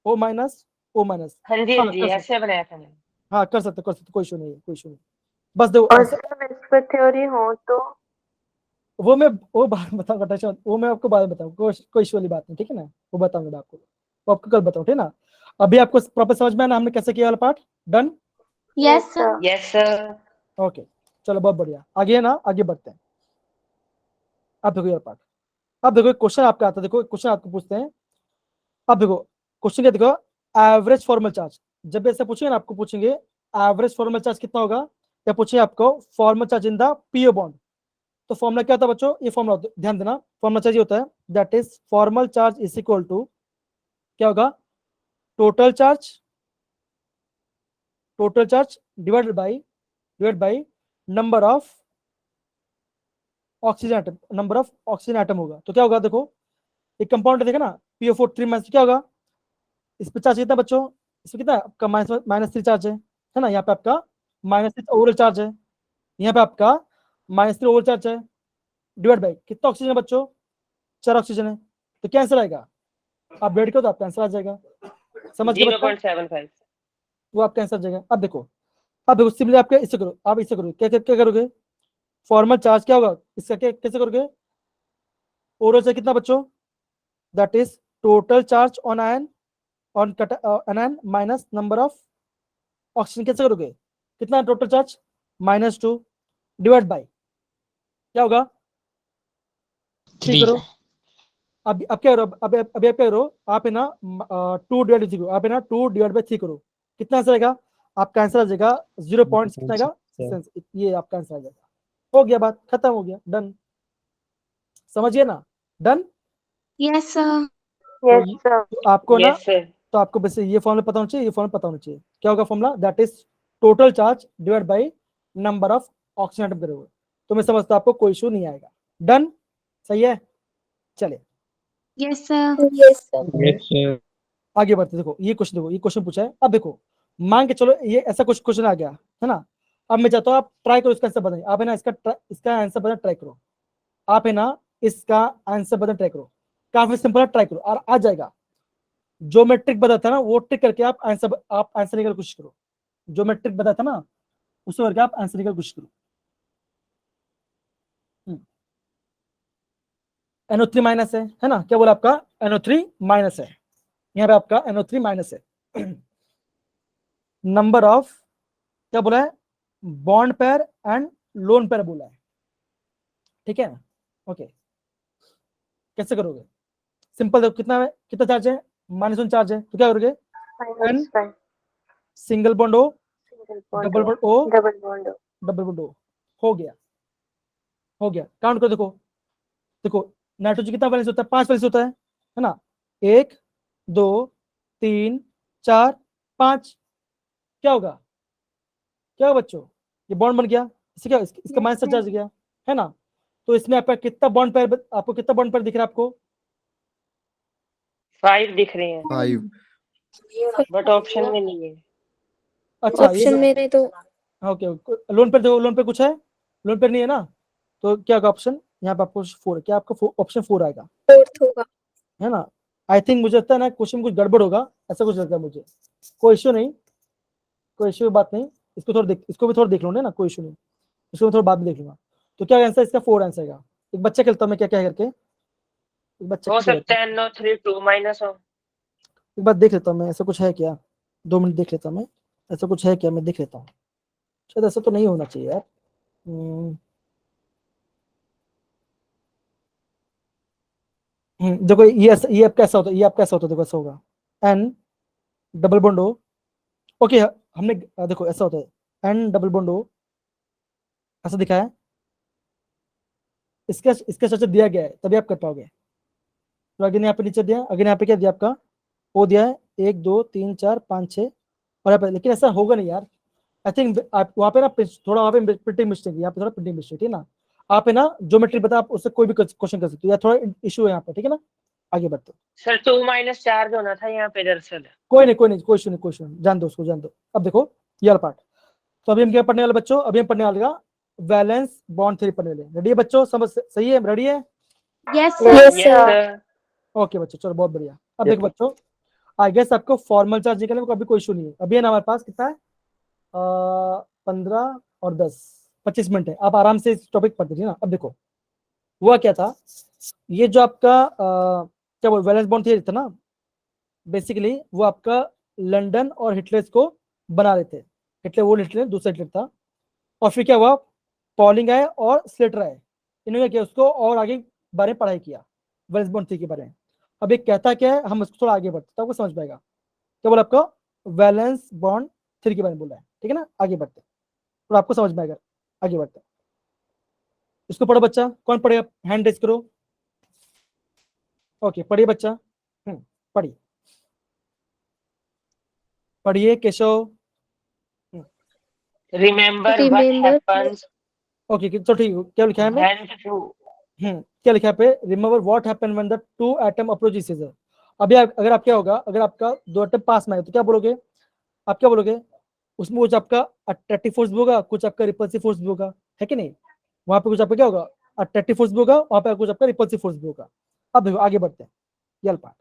O minus O minus. हाँ जी हाँ हाँ जी, कर सकते, ऐसे बनाया था मैंने। हाँ कर सकते, कर सकते, कोई इशू नहीं है, कोई इशू नहीं। बस देखो और ऐसा, सर वेस्पर थ्योरी हो तो वो मैं वो बाद में बताऊंगा टेंशन, वो मैं आपको बाद में बताऊंगा, कोई इशू वाली बात नहीं, ठीक है ना? वो बताऊंगा मैं आपको, वो आपको कल बताऊँ, ठीक है ना? अभी आपको प्रॉपर समझ में आना हमने कैसे किया वाला part, done? Yes, sir. Yes sir. Okay चलो बहुत बढ़िया, आगे है ना, आगे बढ़ते हैं। अब देखो यार पार्ट, अब देखो क्वेश्चन आपका आता है, देखो क्वेश्चन आपको पूछते हैं। अब देखो क्वेश्चन क्या, देखो एवरेज फॉर्मल चार्ज, जब ऐसे पूछेंगे ना आपको, पूछेंगे एवरेज फॉर्मल चार्ज कितना होगा, या पूछेंगे आपको formal charge in the PO bond, तो फॉर्मूला क्या होता है बच्चों? ये फॉर्मूला ध्यान देना, फॉर्मूला चार्ज होता है, that is formal charge is equal to, क्या होगा? Total charge, total charge divided by number of oxygen atom, number of oxygen atom होगा। तो क्या होगा? देखो एक कंपाउंड देखा ना, PO4 3 माइनस क्या होगा, इस पे चार्ज कितना बच्चों, इसमें कितना आपका -3 चार्ज है ना, यहाँ पे आपका -3 ओवरऑल चार्ज है, यहाँ पे आपका -3 ओवरऑल चार्ज है, डिवाइड बाय कितना ऑक्सीजन है बच्चों, 4 ऑक्सीजन है, तो क्या आंसर आएगा, आप डिवाइड करो तो आपका आंसर आ जाएगा, समझ गए बच्चों, 0.75। वो आपका आंसर आ जाएगा। अब देखो सिंपली आप इससे करो, आप इससे करो, क्या क्या करोगे, फॉर्मल चार्ज क्या होगा इसका, कैसे करोगे, ओवरऑल चार्ज कितना बच्चों, that is total charge on ion ion minus number of oxygen, कैसे करोगे, कितना टोटल चार्ज -2 डिवाइड बाय क्या होगा, 3 करो। अब क्या करो, अभी आप क्या करो, आप है ना 2 डिवाइड बाय 3 करो, आप है ना 2 डिवाइड बाय 3 करो, कितना आंसर आएगा, आपका आंसर आ जाएगा 0.6 कितना आएगा, ये आपका आंसर आ जाएगा, हो गया, बात खत्म हो गया, डन, समझिए ना, done. Yes, sir. Yes, sir. तो आपको ना, Yes, sir. तो आपको बस ये फॉर्मूला पता होना चाहिए, ये फॉर्मूला पता होना चाहिए, क्या होगा formula, that is total charge divide by number of oxygen atom करोगे, तो मैं समझता हूं आपको कोई इशू नहीं आएगा, डन, सही है, चले Yes, sir. Yes, sir. Yes, sir. आगे बढ़ते, देखो ये क्वेश्चन, देखो ये क्वेश्चन पूछा है, अब देखो मान के चलो ये ऐसा कुछ क्वेश्चन आ गया है ना, अब मैं चाहता हूँ आप ट्राई करो इसका आंसर बताइए, आप है ना इसका आंसर बताना ट्राई करो, आप है ना इसका आंसर बताना ट्राई करो, काफी सिंपल है, ट्राई करो और आ जाएगा, जो मैं ट्रिक बताता ना वो ट्रिक करके आप आंसर निकाल कोशिश करो, जो मैं ट्रिक बताता ना उससे करके आप आंसर निकाल कोशिश करो। NO3 माइनस है ना, क्या बोला आपका, NO3 माइनस है, यहाँ पे आपका NO3 माइनस है, नंबर ऑफ क्या बोला है, bond pair and lone pair बोला है, ठीक है, ओके, कैसे करोगे, सिंपल, देखो कितना चार्ज है, -1 चार्ज है, तो क्या करोगे, -5. Single bond O, Single bond double O. Bond O, Double bond O. Double bond O, हो गया, काउंट करो, देखो नाइट्रोजन कितना वैलेंस होता है, 5 वैलेंस होता है ना, 1 2 3 4 5, क्या होगा बच्चों, ये बॉन्ड बन गया, इससे क्या इसका माइनस चार्ज गया है ना, तो इसमें आपका कितना बॉन्ड पेयर, आपको कितना बॉन्ड पेयर दिख रहा है आपको, 5 दिख रहे हैं, 5. बट ऑप्शन में नहीं है। अच्छा Option में नहीं तो ओके, लोन पेयर देखो, लोन पे कुछ है, लोन पेयर नहीं है ना, तो क्या होगा ऑप्शन, यहाँ पे आपको 4, क्या आपका ऑप्शन 4 आएगा, fourth होगा. है ना, आई थिंक मुझे लगता है ना क्वेश्चन में कुछ गड़बड़ होगा, ऐसा कुछ लगता है मुझे, कोई इश्यू नहीं, कोई इश्यू बात नहीं, इसको भी थोड़ा देख लो ना, कोई इशू नहीं, इसको मैं थोड़ा बाद में देख लूंगा, तो क्या आंसर इसका 4 आंसर आएगा, एक बच्चा खेलता हूँ मैं क्या क्या करके, एक बार हो चेक सकता है NO3 2 माइनस हो। एक बार देख लेता हूँ मैं, ऐसा कुछ है क्या, 2 मिनट देख लेता हूँ मैं, ऐसा कुछ है क्या, मैं देख लेता हूँ, शायद ऐसा तो नहीं होना चाहिए यार, देखो ये आपका ऐसा होता है, ये आपका ऐसा होता है, देखो ऐसा होगा, N double bond O, okay हमने देखो ऐसा होता है, N डबल बॉन्ड O ऐसा दिखा है, इसका स्ट्रक्चर दिया गया है तभी आप कर पाओगे, तो अगर यहाँ पे नीचे दिया, अगर यहाँ पे क्या दिया आपका O दिया है 1 2 3 4 5 6 और यहाँ पे, लेकिन ऐसा होगा नहीं यार, आई थिंक आप वहाँ पे ना थोड़ा वहाँ पे प्रिंटिंग मिस्टेक, यहाँ पे थोड़ा प्रिंटिंग मिस्टेक है ना, आप है ना ज्योमेट्री बता, आप उससे कोई भी क्वेश्चन कर सकते हो, या थोड़ा इशू है यहाँ पे, ठीक है ना, आगे बढ़ते, सर 2 माइनस चार्ज होना था यहाँ पे दरअसल। कोई नहीं कोई इशू नहीं, जान दो उसको, जान दो। अब देखो ये वाला पार्ट, तो अभी हम क्या पढ़ने वाले बच्चों, अभी हम पढ़ने वाले वैलेंस बॉन्ड थ्योरी पढ़ने वाले, रेडी है बच्चों, समझ सही है, रेडी है, Yes, sir. Yes, sir. Okay बच्चों, चलो बहुत बढ़िया। अब देखो बच्चों, आई गेस आपको फॉर्मल चार्ज निकलने को अभी कोई इशू नहीं है, अभी है ना हमारे पास कितना है 15 और 10 25 मिनट है, आप आराम से इस टॉपिक पढ़ते थे ना। अब देखो हुआ क्या था, ये जो आपका क्या बोल वैलेंस बॉन्ड थ्योरी था ना, बेसिकली वो आपका लंदन और हिटलर को बना रहे थे, हिटलर दूसरा हिटलर था, और फिर क्या हुआ, पॉलिंग आए और स्लेटर आए, इन्होंने क्या किया उसको और आगे बारे में पढ़ाई किया, वैलेंस बॉन्ड थ्योरी के बारे में। अब ये कहता क्या है, हम उसको थोड़ा आगे बढ़ते तो आपको समझ पाएगा, क्या बोला आपका वैलेंस बॉन्ड थ्योरी के बारे में बोला है, ठीक है ना, आगे बढ़ते तो आपको समझ में आएगा, आगे बढ़ते इसको पढ़ो बच्चा, कौन पढ़ेगा हैंड रेज करो, ओके पढ़िए बच्चा, पढ़िए पढ़िए Keshav, Remember what happens okay चलो ठीक है, क्या लिखा है मैं, when two क्या लिखा है पे, remember what happened when the two atom approach each other, अभी अगर आप क्या होगा, अगर आपका दो एटम पास में है तो क्या बोलोगे, आप क्या बोलोगे, उसमें कुछ आपका अट्रैक्टिव फोर्स भी होगा, कुछ आपका रिपल्सिव फोर्स भी होगा, है कि नहीं। वहां पे कुछ आपका क्या होगा, अट्रैक्टिव फोर्स भी होगा, वहां पे कुछ आपका रिपल्सिव फोर्स भी होगा। अब देखो आगे बढ़ते हैं, ये पार्ट।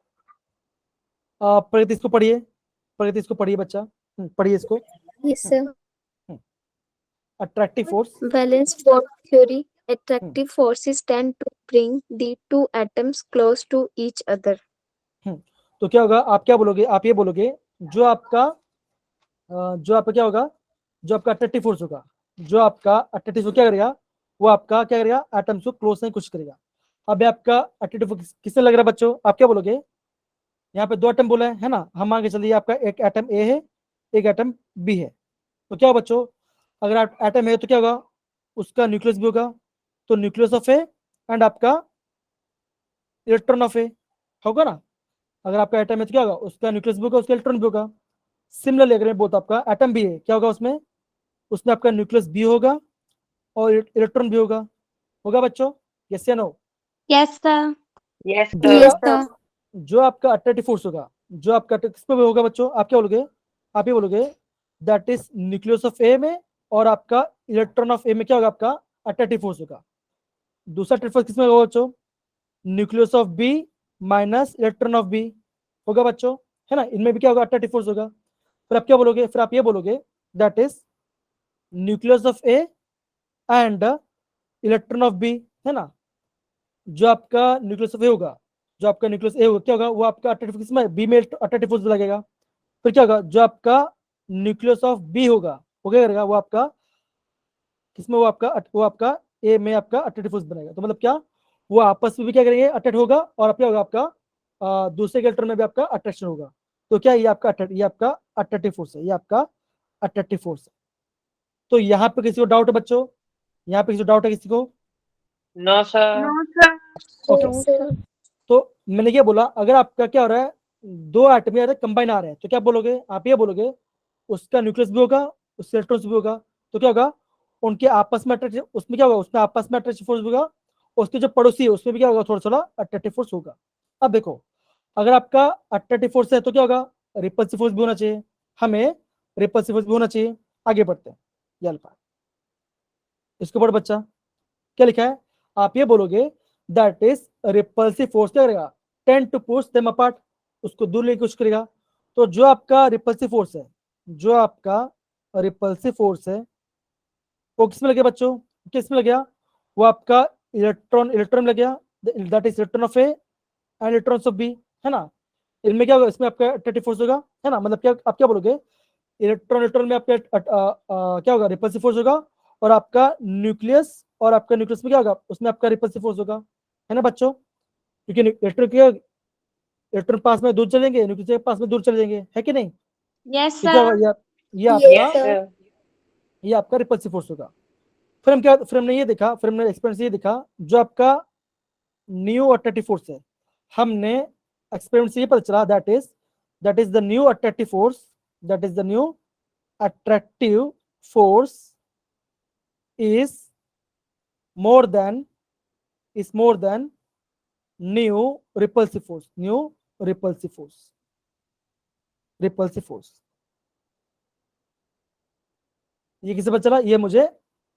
प्रगति इसको पढ़िए, प्रगति इसको पढ़िए बच्चा, पढ़िए इसको। Yes, sir. Attractive force, Valence force theory. Attractive forces tend to bring the two atoms close to each other. तो क्या होगा, आप क्या बोलोगे, आप ये बोलोगे जो आपका क्या होगा, जो आपका अट्रैक्टिव फोर्स होगा, जो आपका अट्रैक्टिव फोर्स क्या करेगा, वो आपका क्या करेगा, एटम्स को क्लोज करने की कोशिश करेगा। अब आपका अट्रैक्टिव फोर्स किससे लग रहा है बच्चों, आप क्या बोलोगे, यहाँ पे दो एटम बोला है ना, हम मान के चलिए आपका एक एटम ए है, एक एटम बी है। तो क्या बच्चों, अगर आप एटम है तो क्या होगा, उसका न्यूक्लियस भी होगा, तो न्यूक्लियस ऑफ ए एंड आपका इलेक्ट्रॉन ऑफ ए होगा ना। अगर आपका एटम है तो क्या होगा, उसका न्यूक्लियस भी होगा, उसका इलेक्ट्रॉन भी होगा। सिमिलरली अगर मैं बोलता आपका एटम भी है, क्या होगा उसमें, उसमें आपका न्यूक्लियस भी होगा और इलेक्ट्रॉन भी होगा, होगा बच्चों, यस या नो। Yes, sir. Yes, जो sir. Yes, sir. जो आपका अट्रैक्टिव फोर्स होगा, जो आपका किस पे होगा बच्चों, आप क्या बोलोगे, आप ये बोलोगे दैट इज न्यूक्लियस ऑफ ए में, और आपका इलेक्ट्रॉन ऑफ ए में क्या होगा, आपका अट्रैक्टिव फोर्स होगा। दूसरा अट्रैक्टिव फोर्स किसमें होगा बच्चों, nucleus of B minus electron of B होगा बच्चों, है ना। इनमें भी क्या होगा, अट्रैक्टिव फोर्स होगा। फिर आप क्या बोलोगे, फिर आप ये बोलोगे that is nucleus of A and electron of B, है ना। जो आपका न्यूक्लियस ऑफ ए होगा, जो आपका न्यूक्लियस ए होगा क्या होगा, वो आपका अट्रैक्टिव फोर्स में बी में अट्रैक्टिव फोर्स लगेगा। फिर क्या होगा, जो आपका न्यूक्लियस ऑफ बी होगा वो क्या करेगा, वो आपका किसमें, वो आपका ए में आपका अट्रैक्टिव फोर्स बनाएगा। तो मतलब क्या, वो आपस में भी क्या करेंगे, अट्रैक्ट होगा, और क्या होगा आपका दूसरे के इलेक्ट्रॉन में भी आपका अट्रैक्शन होगा। तो क्या ये आपका अट्रैक्टिव फोर्स है, ये आपका अट्रैक्टिव फोर्स है। तो यहाँ पे किसी को डाउट है बच्चों, यहाँ पे किसी को डाउट है किसी को, No, sir. Okay. Yes, sir. तो मैंने क्या बोला, अगर आपका क्या हो रहा है, दो एटम या कंबाइन आ रहे हैं, तो क्या बोलोगे, आप ये बोलोगे उसका न्यूक्लियस भी होगा, उसके इलेक्ट्रॉन्स भी होगा, तो क्या होगा, उनके आपस में अट्रैक्टिव, उसमें क्या होगा, उसमें आपस में अट्रैक्टिव फोर्स होगा, उसके जो पड़ोसी है उसमें भी क्या होगा, थोड़ा थोड़ा अट्रैक्टिव फोर्स होगा। अब देखो, अगर आपका अट्रैक्टिव फोर्स है तो क्या होगा, रिपल्सिव फोर्स भी होना चाहिए, हमें रिपल्सिव फोर्स भी होना चाहिए। आगे बढ़ते हैं, ये अल्फा, इसके ऊपर बच्चा क्या लिखा है, आप ये बोलोगे दैट इज रिपल्सिव फोर्स क्या करेगा, tend to push them apart, उसको दूर लेके कुछ करेगा। तो जो आपका रिपल्सिव फोर्स है, जो आपका रिपल्सिव फोर्स है वो किसमें लगे बच्चों, किसमें लग गया, वो आपका इलेक्ट्रॉन लग गया, that is electron of A and electron of B, है ना। इनमें क्या होगा, इसमें आपका अट्रैक्टिव फोर्स होगा, है ना। मतलब क्या, आप क्या बोलोगे, इलेक्ट्रॉन में आपका क्या होगा, रिपल्सिव फोर्स होगा, और आपका न्यूक्लियस, और आपका न्यूक्लियस में क्या होगा, उसमें आपका रिपल्सिव फोर्स होगा, है ना बच्चों। क्योंकि इलेक्ट्रॉन पास में दूर चलेंगे, न्यूक्लियस के पास में दूर चले जाएंगे, है कि नहीं। Yes, तो क्या sir. होगा, ये Yes, आपका, sir. ये आपका रिपल्सिव फोर्स होगा। फिर हमने ये देखा, फिर हमने एक्सपेरिमेंट से ये देखा, जो आपका न्यू अट्रैक्टिव फोर्स है, हमने एक्सपेरिमेंट से ये पता चला that is the new attractive force, that is the new attractive force is more than new repulsive force, ये किसे पता चला, ये मुझे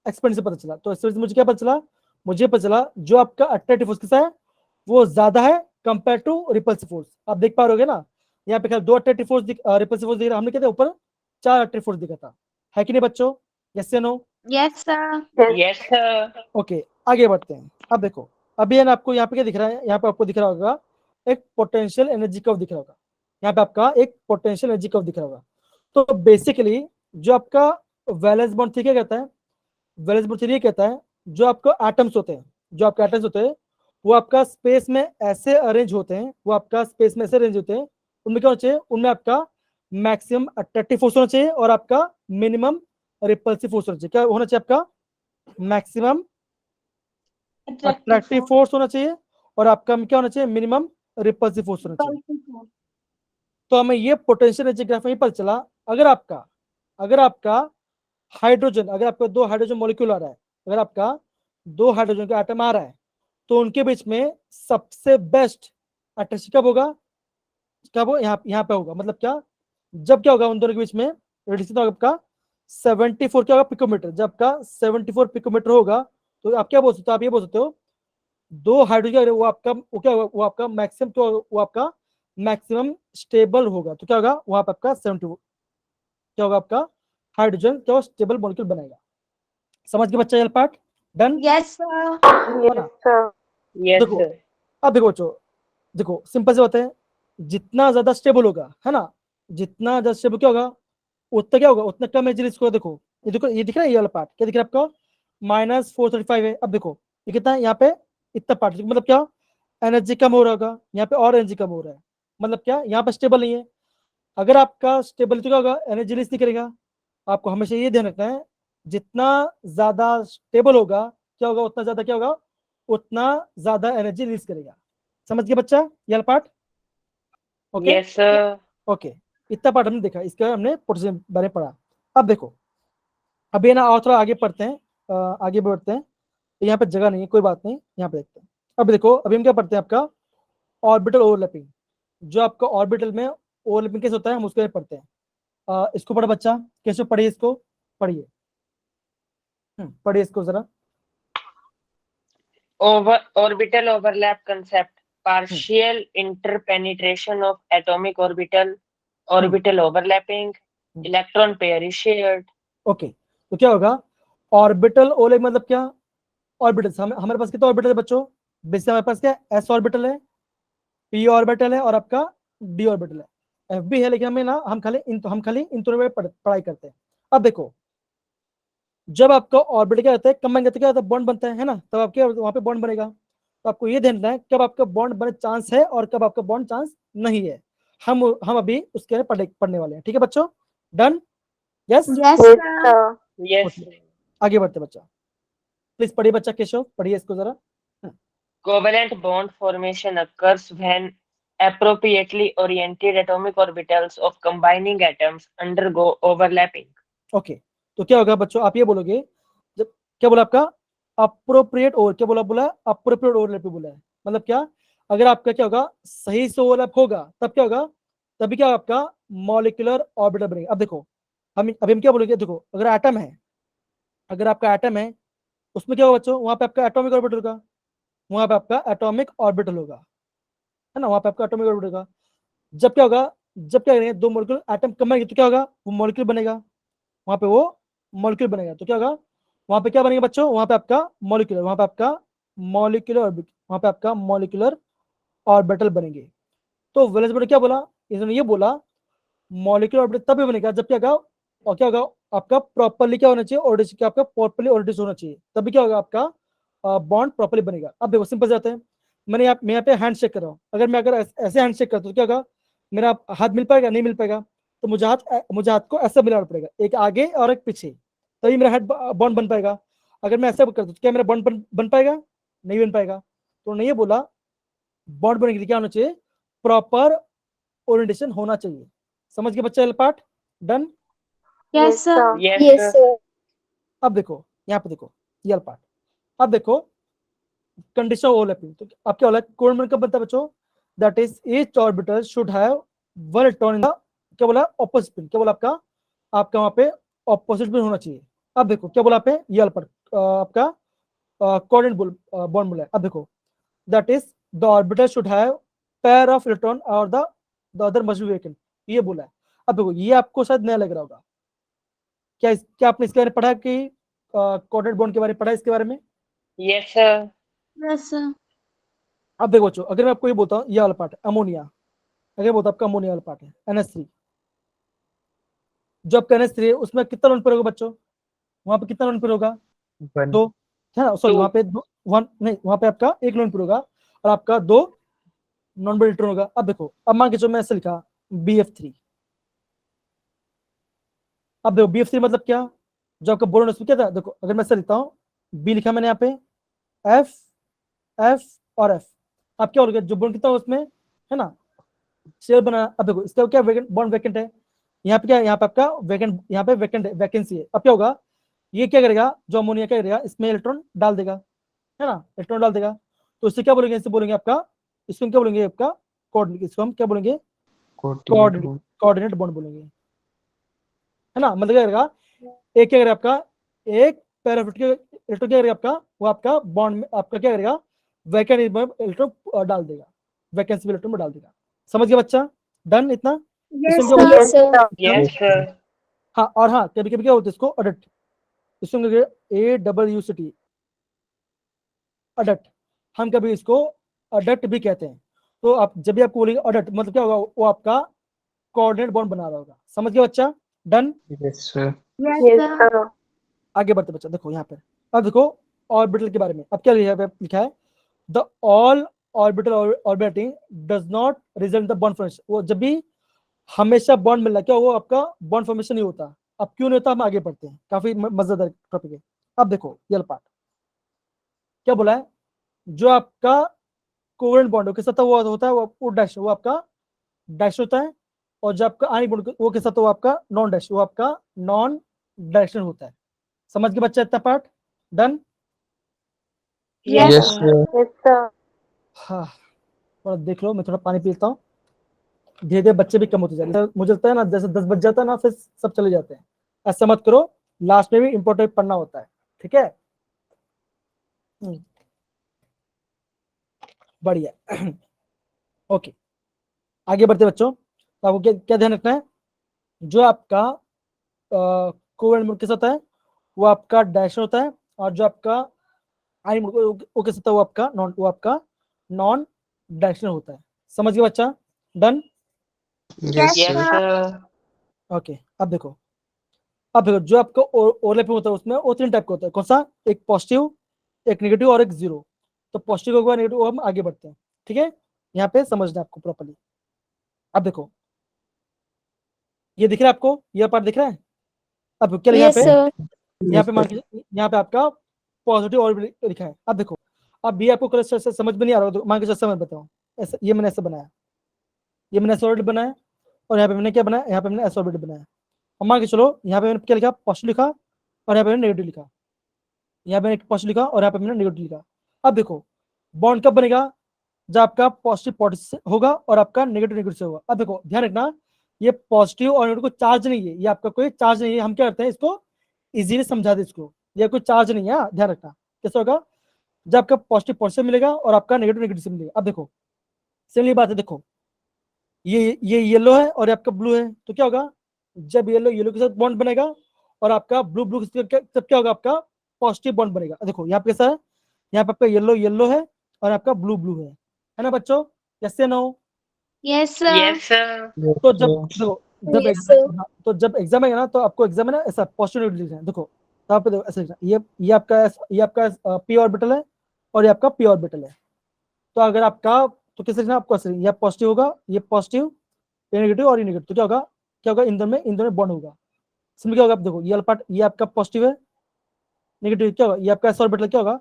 एक्सपेरिमेंट से पता चला। तो एक्सपेरिमेंट से मुझे क्या पता चला, मुझे पता चला जो आपका अट्रैक्टिव फोर्स किसा है, वो ज्यादा है कंपेयर टू रिपल्सिव फोर्स। आप देख पा रहे ना, यहाँ पे दो अट्रैक्टिव फोर्स रिपल्सिव फोर्स दिख रहा, हमने क्या था ऊपर 4 अट्रैक्टिव फोर्स दिखा था, है कि नहीं बच्चों, यस या no. Yes, sir. Yes, sir. Okay, आगे बढ़ते हैं। अब देखो, अभी है ना, आपको यहाँ पे क्या दिख रहा है, यहाँ पे आपको दिख रहा होगा एक पोटेंशियल एनर्जी कर्व दिख रहा होगा, यहाँ पे आपका एक पोटेंशियल एनर्जी कर्व दिख रहा होगा। तो बेसिकली जो आपका वैलेंस बॉन्ड क्या कहता है, वैलेंस बॉन्ड ये कहता है जो आपको एटम्स होते हैं, जो आपके एटम्स होते हैं वो आपका स्पेस में ऐसे अरेंज होते हैं, वो आपका स्पेस में ऐसे अरेंज होते हैं, उनमें क्या होना चाहिए, उनमें आपका मैक्सिमम अट्रैक्टिव फोर्स होना चाहिए, और आपका मिनिमम रिपल्सिव फोर्स होना चाहिए। क्या होना चाहिए, आपका मैक्सिमम अट्रैक्टिव फोर्स होना चाहिए, और आपका क्या होना चाहिए, मिनिमम रिपल्सिव फोर्स होना चाहिए। तो हमें ये पोटेंशियल एनर्जी ग्राफ में पता चला, अगर आपका हाइड्रोजन, अगर आपका दो हाइड्रोजन मॉलिक्यूल आ रहा है, अगर आपका दो हाइड्रोजन का एटम आ रहा है, तो उनके बीच में सबसे बेस्ट अट्रैक्शन कब होगा, क्या वो यहाँ पे होगा, मतलब क्या, जब क्या होगा उन दोनों के बीच में रेडिएशन होगा आपका 74 क्या होगा पिकोमीटर, जब आपका 74 पिकोमीटर होगा तो आप क्या बोल सकते हो, आप ये बोल सकते हो दो हाइड्रोजन वो आपका वो क्या होगा, वो आपका मैक्सिमम क्या होगा, वो आपका मैक्सिमम स्टेबल होगा, तो क्या होगा वहां पे आपका 74 क्या होगा आपका हाइड्रोजन क्या स्टेबल मॉलिक्यूल बनाएगा। समझ गए बच्चा ये part, done. Yes, sir. Yes, sir. Yes, देखो sir. अब देखो बच्चों, देखो सिंपल से बात है, जितना ज्यादा स्टेबल होगा है ना, जितना ज्यादा स्टेबल क्या होगा उतना क्या होगा, उतना कम एनर्जी रिलीज होगा। देखो ये दिख रहा है, ये वाला पार्ट क्या दिख रहा है आपको, -435 है। अब देखो ये कितना है यहाँ पे, इतना पार्ट, मतलब क्या एनर्जी कम हो रहा होगा, यहाँ पे और एनर्जी कम हो रहा है, मतलब क्या यहाँ पे स्टेबल नहीं है। अगर आपका स्टेबल तो क्या होगा, एनर्जी रिलीज नहीं करेगा। आपको हमेशा ये ध्यान रखना है, जितना ज्यादा स्टेबल होगा क्या होगा, उतना ज्यादा क्या होगा, उतना ज्यादा एनर्जी रिलीज करेगा। समझ गया बच्चा ये वाला part, okay Yes, sir. Okay. इतना पार्ट हमने देखा, इसका हमने पोटेशियम बारे में पढ़ा। अब देखो अब ये ना और थोड़ा आगे पढ़ते हैं, आगे बढ़ते हैं। तो यहाँ पे जगह नहीं है, कोई बात नहीं, यहाँ पे देखते हैं। अब देखो अभी हम क्या पढ़ते हैं, आपका ऑर्बिटल ओवरलैपिंग। जो आपका ऑर्बिटल में ओवरलैपिंग कैसे होता है हम उसको पढ़ते हैं। इसको पढ़ा बच्चा, कैसे पढ़िए इसको, पढ़िए पढ़िए इसको जरा। Orbital overlap concept. Partial interpenetration of atomic orbital overlapping. Electron pair is shared. Okay तो क्या होगा ऑर्बिटल ओवरलैप, मतलब क्या ऑर्बिटल, हमारे पास कितना ऑर्बिटल है बच्चों, बेसिक हमारे पास क्या एस ऑर्बिटल है, पी ऑर्बिटल है और आपका डी ऑर्बिटल है, एफ भी है, लेकिन हमें ना हम खाली इन दोनों में पढ़ाई करते हैं। अब देखो जब आपका ऑर्बिटल क्या होता है कंबाइन करते क्या होता है, बॉन्ड बनता है ना, तब आपके वहां पे बॉन्ड बनेगा। तो आपको ये ध्यान रखना है कब आपका बॉन्ड बने चांस है और कब आपका बॉन्ड चांस नहीं है। हम अभी उसके पढ़ने वाले हैं, ठीक है बच्चों, done. Yes Yes, Yes, sir. sir. Yes. आगे बढ़ते बच्चा, प्लीज पढ़िए बच्चा, केशव पढ़िए इसको जरा। Covalent bond formation occurs when appropriately oriented atomic orbitals of combining atoms undergo overlapping. Okay तो क्या होगा बच्चों, आप ये बोलोगे, जब क्या बोला आपका अप्रोप्रिएट ओवर, क्या बोला अप्रोप्रिएट ओवरलैप बोला है, मतलब क्या अगर आपका क्या होगा सही से ओवरलैप होगा तब क्या होगा, तभी क्या आपका मॉलिक्यूलर ऑर्बिटल बनेगा। अब देखो हम क्या बोलोगे, देखो अगर एटम है, अगर आपका एटम है उसमें क्या होगा बच्चों, वहां पे आपका एटॉमिक ऑर्बिटल होगा, वहां पे आपका एटॉमिक ऑर्बिटल होगा, है ना, वहां पे आपका एटॉमिक ऑर्बिटल होगा। जब क्या होगा, जब क्या करेंगे दो मॉलिक्यूल एटम कंबाइन तो क्या होगा वो मॉलिक्यूल बनेगा, वहां पे वो मॉलिक्यूल बनेगा, तो क्या होगा वहां पे क्या बनेगा बच्चों, वहां पे आपका मॉलिक्यूलर, वहां पे आपका मॉलिक्यूलर वहां पे आपका मॉलिक्यूलर ऑर्बिटल बनेंगे। तो वेलेंस बॉन्ड क्या बोला, इसने ये बोला मॉलिक्यूलर ऑर्बिटल तभी बनेगा जब क्या होगा, और क्या होगा आपका प्रॉपर्ली क्या होना चाहिए, ऑर्डिनेशन क्या आपका प्रॉपर्ली ऑर्डिनेशन होना चाहिए, तभी क्या होगा आपका बॉन्ड प्रॉपर्ली बनेगा। अब देखो सिंपल जाते हैं, मैं यहाँ पे हैंड शेक कर रहा हूँ, अगर मैं अगर ऐसे हैंड शेक करता हूँ तो क्या होगा, मेरा हाथ मिल पाएगा, नहीं मिल पाएगा, तो मुझे हाथ को ऐसा मिलाना पड़ेगा, एक आगे और एक पीछे, तभी मेरा हाथ बॉन्ड बन पाएगा। अगर मैं ऐसा करता हूँ तो क्या मेरा बॉन्ड बन पाएगा, नहीं बन पाएगा। तो उन्होंने ये बोला बॉन्ड बनने के लिए क्या होना चाहिए, प्रॉपर ओरिएंटेशन होना चाहिए। समझ गए बच्चा part, done. Yes, sir. Yes, Yes, sir. sir. अब देखो यहाँ पे देखो ये पार्ट, अब देखो कंडीशन ओवरलैपिंग, तो अब क्या हो रहा है कोण कब बनता है बच्चों, that is each orbital should have one electron in the क्या बोला ऑपोजिट स्पिन, क्या बोला आपका वहां पे ऑपोजिट स्पिन होना चाहिए। अब देखो क्या बोला पे ये पर आपका कोऑर्डिनेट बॉन्ड बोला है। अब देखो that is the orbital should have pair of electron और the other must be vacant, ये बोला है। अब देखो ये आपको शायद नया लग रहा होगा, क्या आपने इसके बारे में पढ़ा कि कोऑर्डिनेट बॉन्ड के बारे में पढ़ा इसके बारे में। Yes, sir. Yes, sir. अब देखो बच्चों अगर मैं आपको ये बोलता हूँ ये वाला पार्ट है अमोनिया, अगर बोलता आपका अमोनिया वाला पार्ट है NH3, जो आपका NH3 है उसमें कितना लोन पर होगा बच्चों, वहां पे कितना लोन पर होगा, दो, है ना, सॉरी Two. वहां पे वन नहीं, वहां पे आपका एक लोन पर होगा और आपका दो नॉन बॉन्ड इलेक्ट्रॉन होगा। अब देखो अब मान के चलो मैं ऐसे लिखा BF3, अब देखो BF3 मतलब क्या, जो आपका बोरोन उसमें क्या था, देखो अगर मैं ऐसे लिखता हूँ बी लिखा मैंने यहाँ पे एफ एफ और एफ, अब क्या हो गया जो बॉन्ड कितना हो उसमें, है ना, शेयर बना। अब देखो इसका क्या बॉन्ड वैकेंट है, यहाँ पे क्या है, यहाँ पे आपका वैकेंट, यहाँ पे वैकेंसी है। अब क्या होगा ये क्या करेगा, जो अमोनिया क्या करेगा इसमें इलेक्ट्रॉन डाल देगा, है ना, इलेक्ट्रॉन डाल देगा, तो इससे क्या बोलेंगे, इससे बोलेंगे आपका, इसको हम क्या बोलेंगे आपका कोड, इसको हम क्या बोलेंगे कोऑर्डिनेट बॉन्ड बोलेंगे, है ना। मतलब क्या करेगा, एक क्या करेगा आपका, एक पेयर ऑफ इलेक्ट्रॉन क्या करेगा आपका, वो आपका बॉन्ड में आपका क्या करेगा, वैकेंट इलेक्ट्रॉन डाल देगा, वैकेंसी इलेक्ट्रॉन में डाल देगा। समझ गया बच्चा, डन इतना। Yes, इसमें क्या sir. बोलते हैं? Yes, sir. हाँ, और हाँ कभी कभी क्या होता है इसको अडट, इसमें AWCT अडट, हम कभी इसको अडट भी कहते हैं। तो आप जब भी आपको बोलेंगे अडट मतलब क्या होगा, वो आपका कोऑर्डिनेट बॉन्ड बना रहा होगा। समझ गया बच्चा, डन। Yes, sir. आगे बढ़ते बच्चा, देखो यहाँ पे, अब देखो ऑर्बिटल के बारे में। अब क्या लिखा है, the all orbital orbiting does not result the bond formation. वो जब भी हमेशा बॉन्ड मिलना, क्या वो आपका बॉन्ड फॉर्मेशन नहीं होता। अब क्यों नहीं होता, हम आगे बढ़ते हैं, काफी मजेदार टॉपिक है। अब देखो ये पार्ट क्या बोला है, जो आपका कोवेलेंट बॉन्ड किसका साथ वो होता है, वो डैश, वो आपका डैश होता है। और जो आपका आयनिक बॉन्ड वो किसका, वो आपका नॉन डैश, वो आपका नॉन डायरेक्शनल होता है। समझ के बच्चा इतना part, done. Yes, Yes, sir. हाँ, थोड़ा देख लो, मैं थोड़ा पानी पीता हूँ। धीरे धीरे बच्चे भी कम होते जा रहे हैं, मुझे लगता है ना जैसे 10 बज जाता है ना फिर सब चले जाते हैं। ऐसा मत करो, लास्ट में भी इंपॉर्टेंट पढ़ना होता है, ठीक है। बढ़िया। ओके, आगे बढ़ते बच्चों। तो आपको क्या क्या ध्यान रखना है, जो आपका कोवेलेंट बॉन्ड किसका होता है, वो आपका डैश होता है। और जो आपका आयनिक बॉन्ड वो किसका होता है, वो आपका नॉन डायरेक्शनल होता है। समझ गए बच्चा, done. yes, Yes, sir. sir. Okay, अब देखो जो आपका ओवरलैपिंग होता है उसमें वो 3 टाइप का होता है। कौन सा, एक पॉजिटिव, एक नेगेटिव और एक जीरो। तो पॉजिटिव होगा, नेगेटिव, हम आगे बढ़ते हैं, ठीक है। यहाँ पे समझना है आपको प्रॉपर्ली। अब देखो ये दिख रहा है आपको, ये पार्ट दिख रहा है। अब क्या यहाँ Yes, पे, sir. यहाँ पे मान के, यहाँ पे आपका पॉजिटिव और लिखा है। अब देखो, अब ये आपको कलर से समझ में नहीं आ रहा, तो मान के चलो मैं बताऊँ, ऐसा ये मैंने ऐसा बनाया, ये मैंने ऐसा ऑर्बिट बनाया, और यहाँ पे मैंने क्या बनाया, यहाँ पे मैंने ऐसा ऑर्बिट बनाया। और मान के चलो यहाँ पे मैंने क्या लिखा, पॉजिटिव लिखा, और यहाँ पे मैंने नेगेटिव लिखा, यहाँ पे मैंने पॉजिटिव लिखा और यहाँ पे मैंने नेगेटिव लिखा। अब देखो बॉन्ड कब बनेगा, जब आपका पॉजिटिव पॉजिटिव से होगा और आपका नेगेटिव नेगेटिव से होगा। अब देखो ध्यान रखना, ये पॉजिटिव और नेगेटिव को चार्ज नहीं है, ये आपका कोई चार्ज नहीं है। हम क्या करते हैं इसको इजीली समझा दे इसको, ये कोई चार्ज नहीं है, ध्यान रखना। कैसे होगा, जब आपका पॉजिटिव पॉजिटिव मिलेगा और आपका नेगेटिव नेगेटिव से मिलेगा। अब देखो सिंपली बात है, देखो ये येलो है और आपका ब्लू है, तो क्या होगा, जब येलो येलो के साथ बॉन्ड बनेगा और आपका ब्लू ब्लू तब क्या होगा, आपका पॉजिटिव बॉन्ड बनेगा। देखो यहाँ पे कैसा है, यहाँ पे आपका येलो येलो है और आपका ब्लू ब्लू है ना बच्चों, कैसे ना हो। Yes, sir. Yes, sir. तो जब देखो जब Yes, sir. तो जब एग्जाम है ना, तो आपको एग्जाम है ना ऐसा पॉजिटिव लिखना है। देखो तो आप ऐसे लिखना, ये आपका पी ऑर्बिटल है और ये आपका पी ऑर्बिटल है। तो अगर आपका, तो कैसे लिखना आपको, ऐसे ये पॉजिटिव होगा, ये पॉजिटिव, ये नेगेटिव और ये नेगेटिव, तो क्या होगा इन दोनों में बॉन्ड होगा। सिंपल क्या होगा, आप देखो ये पार्ट ये आपका पॉजिटिव है, नेगेटिव क्या होगा, ये आपका एस ऑर्बिटल क्या होगा,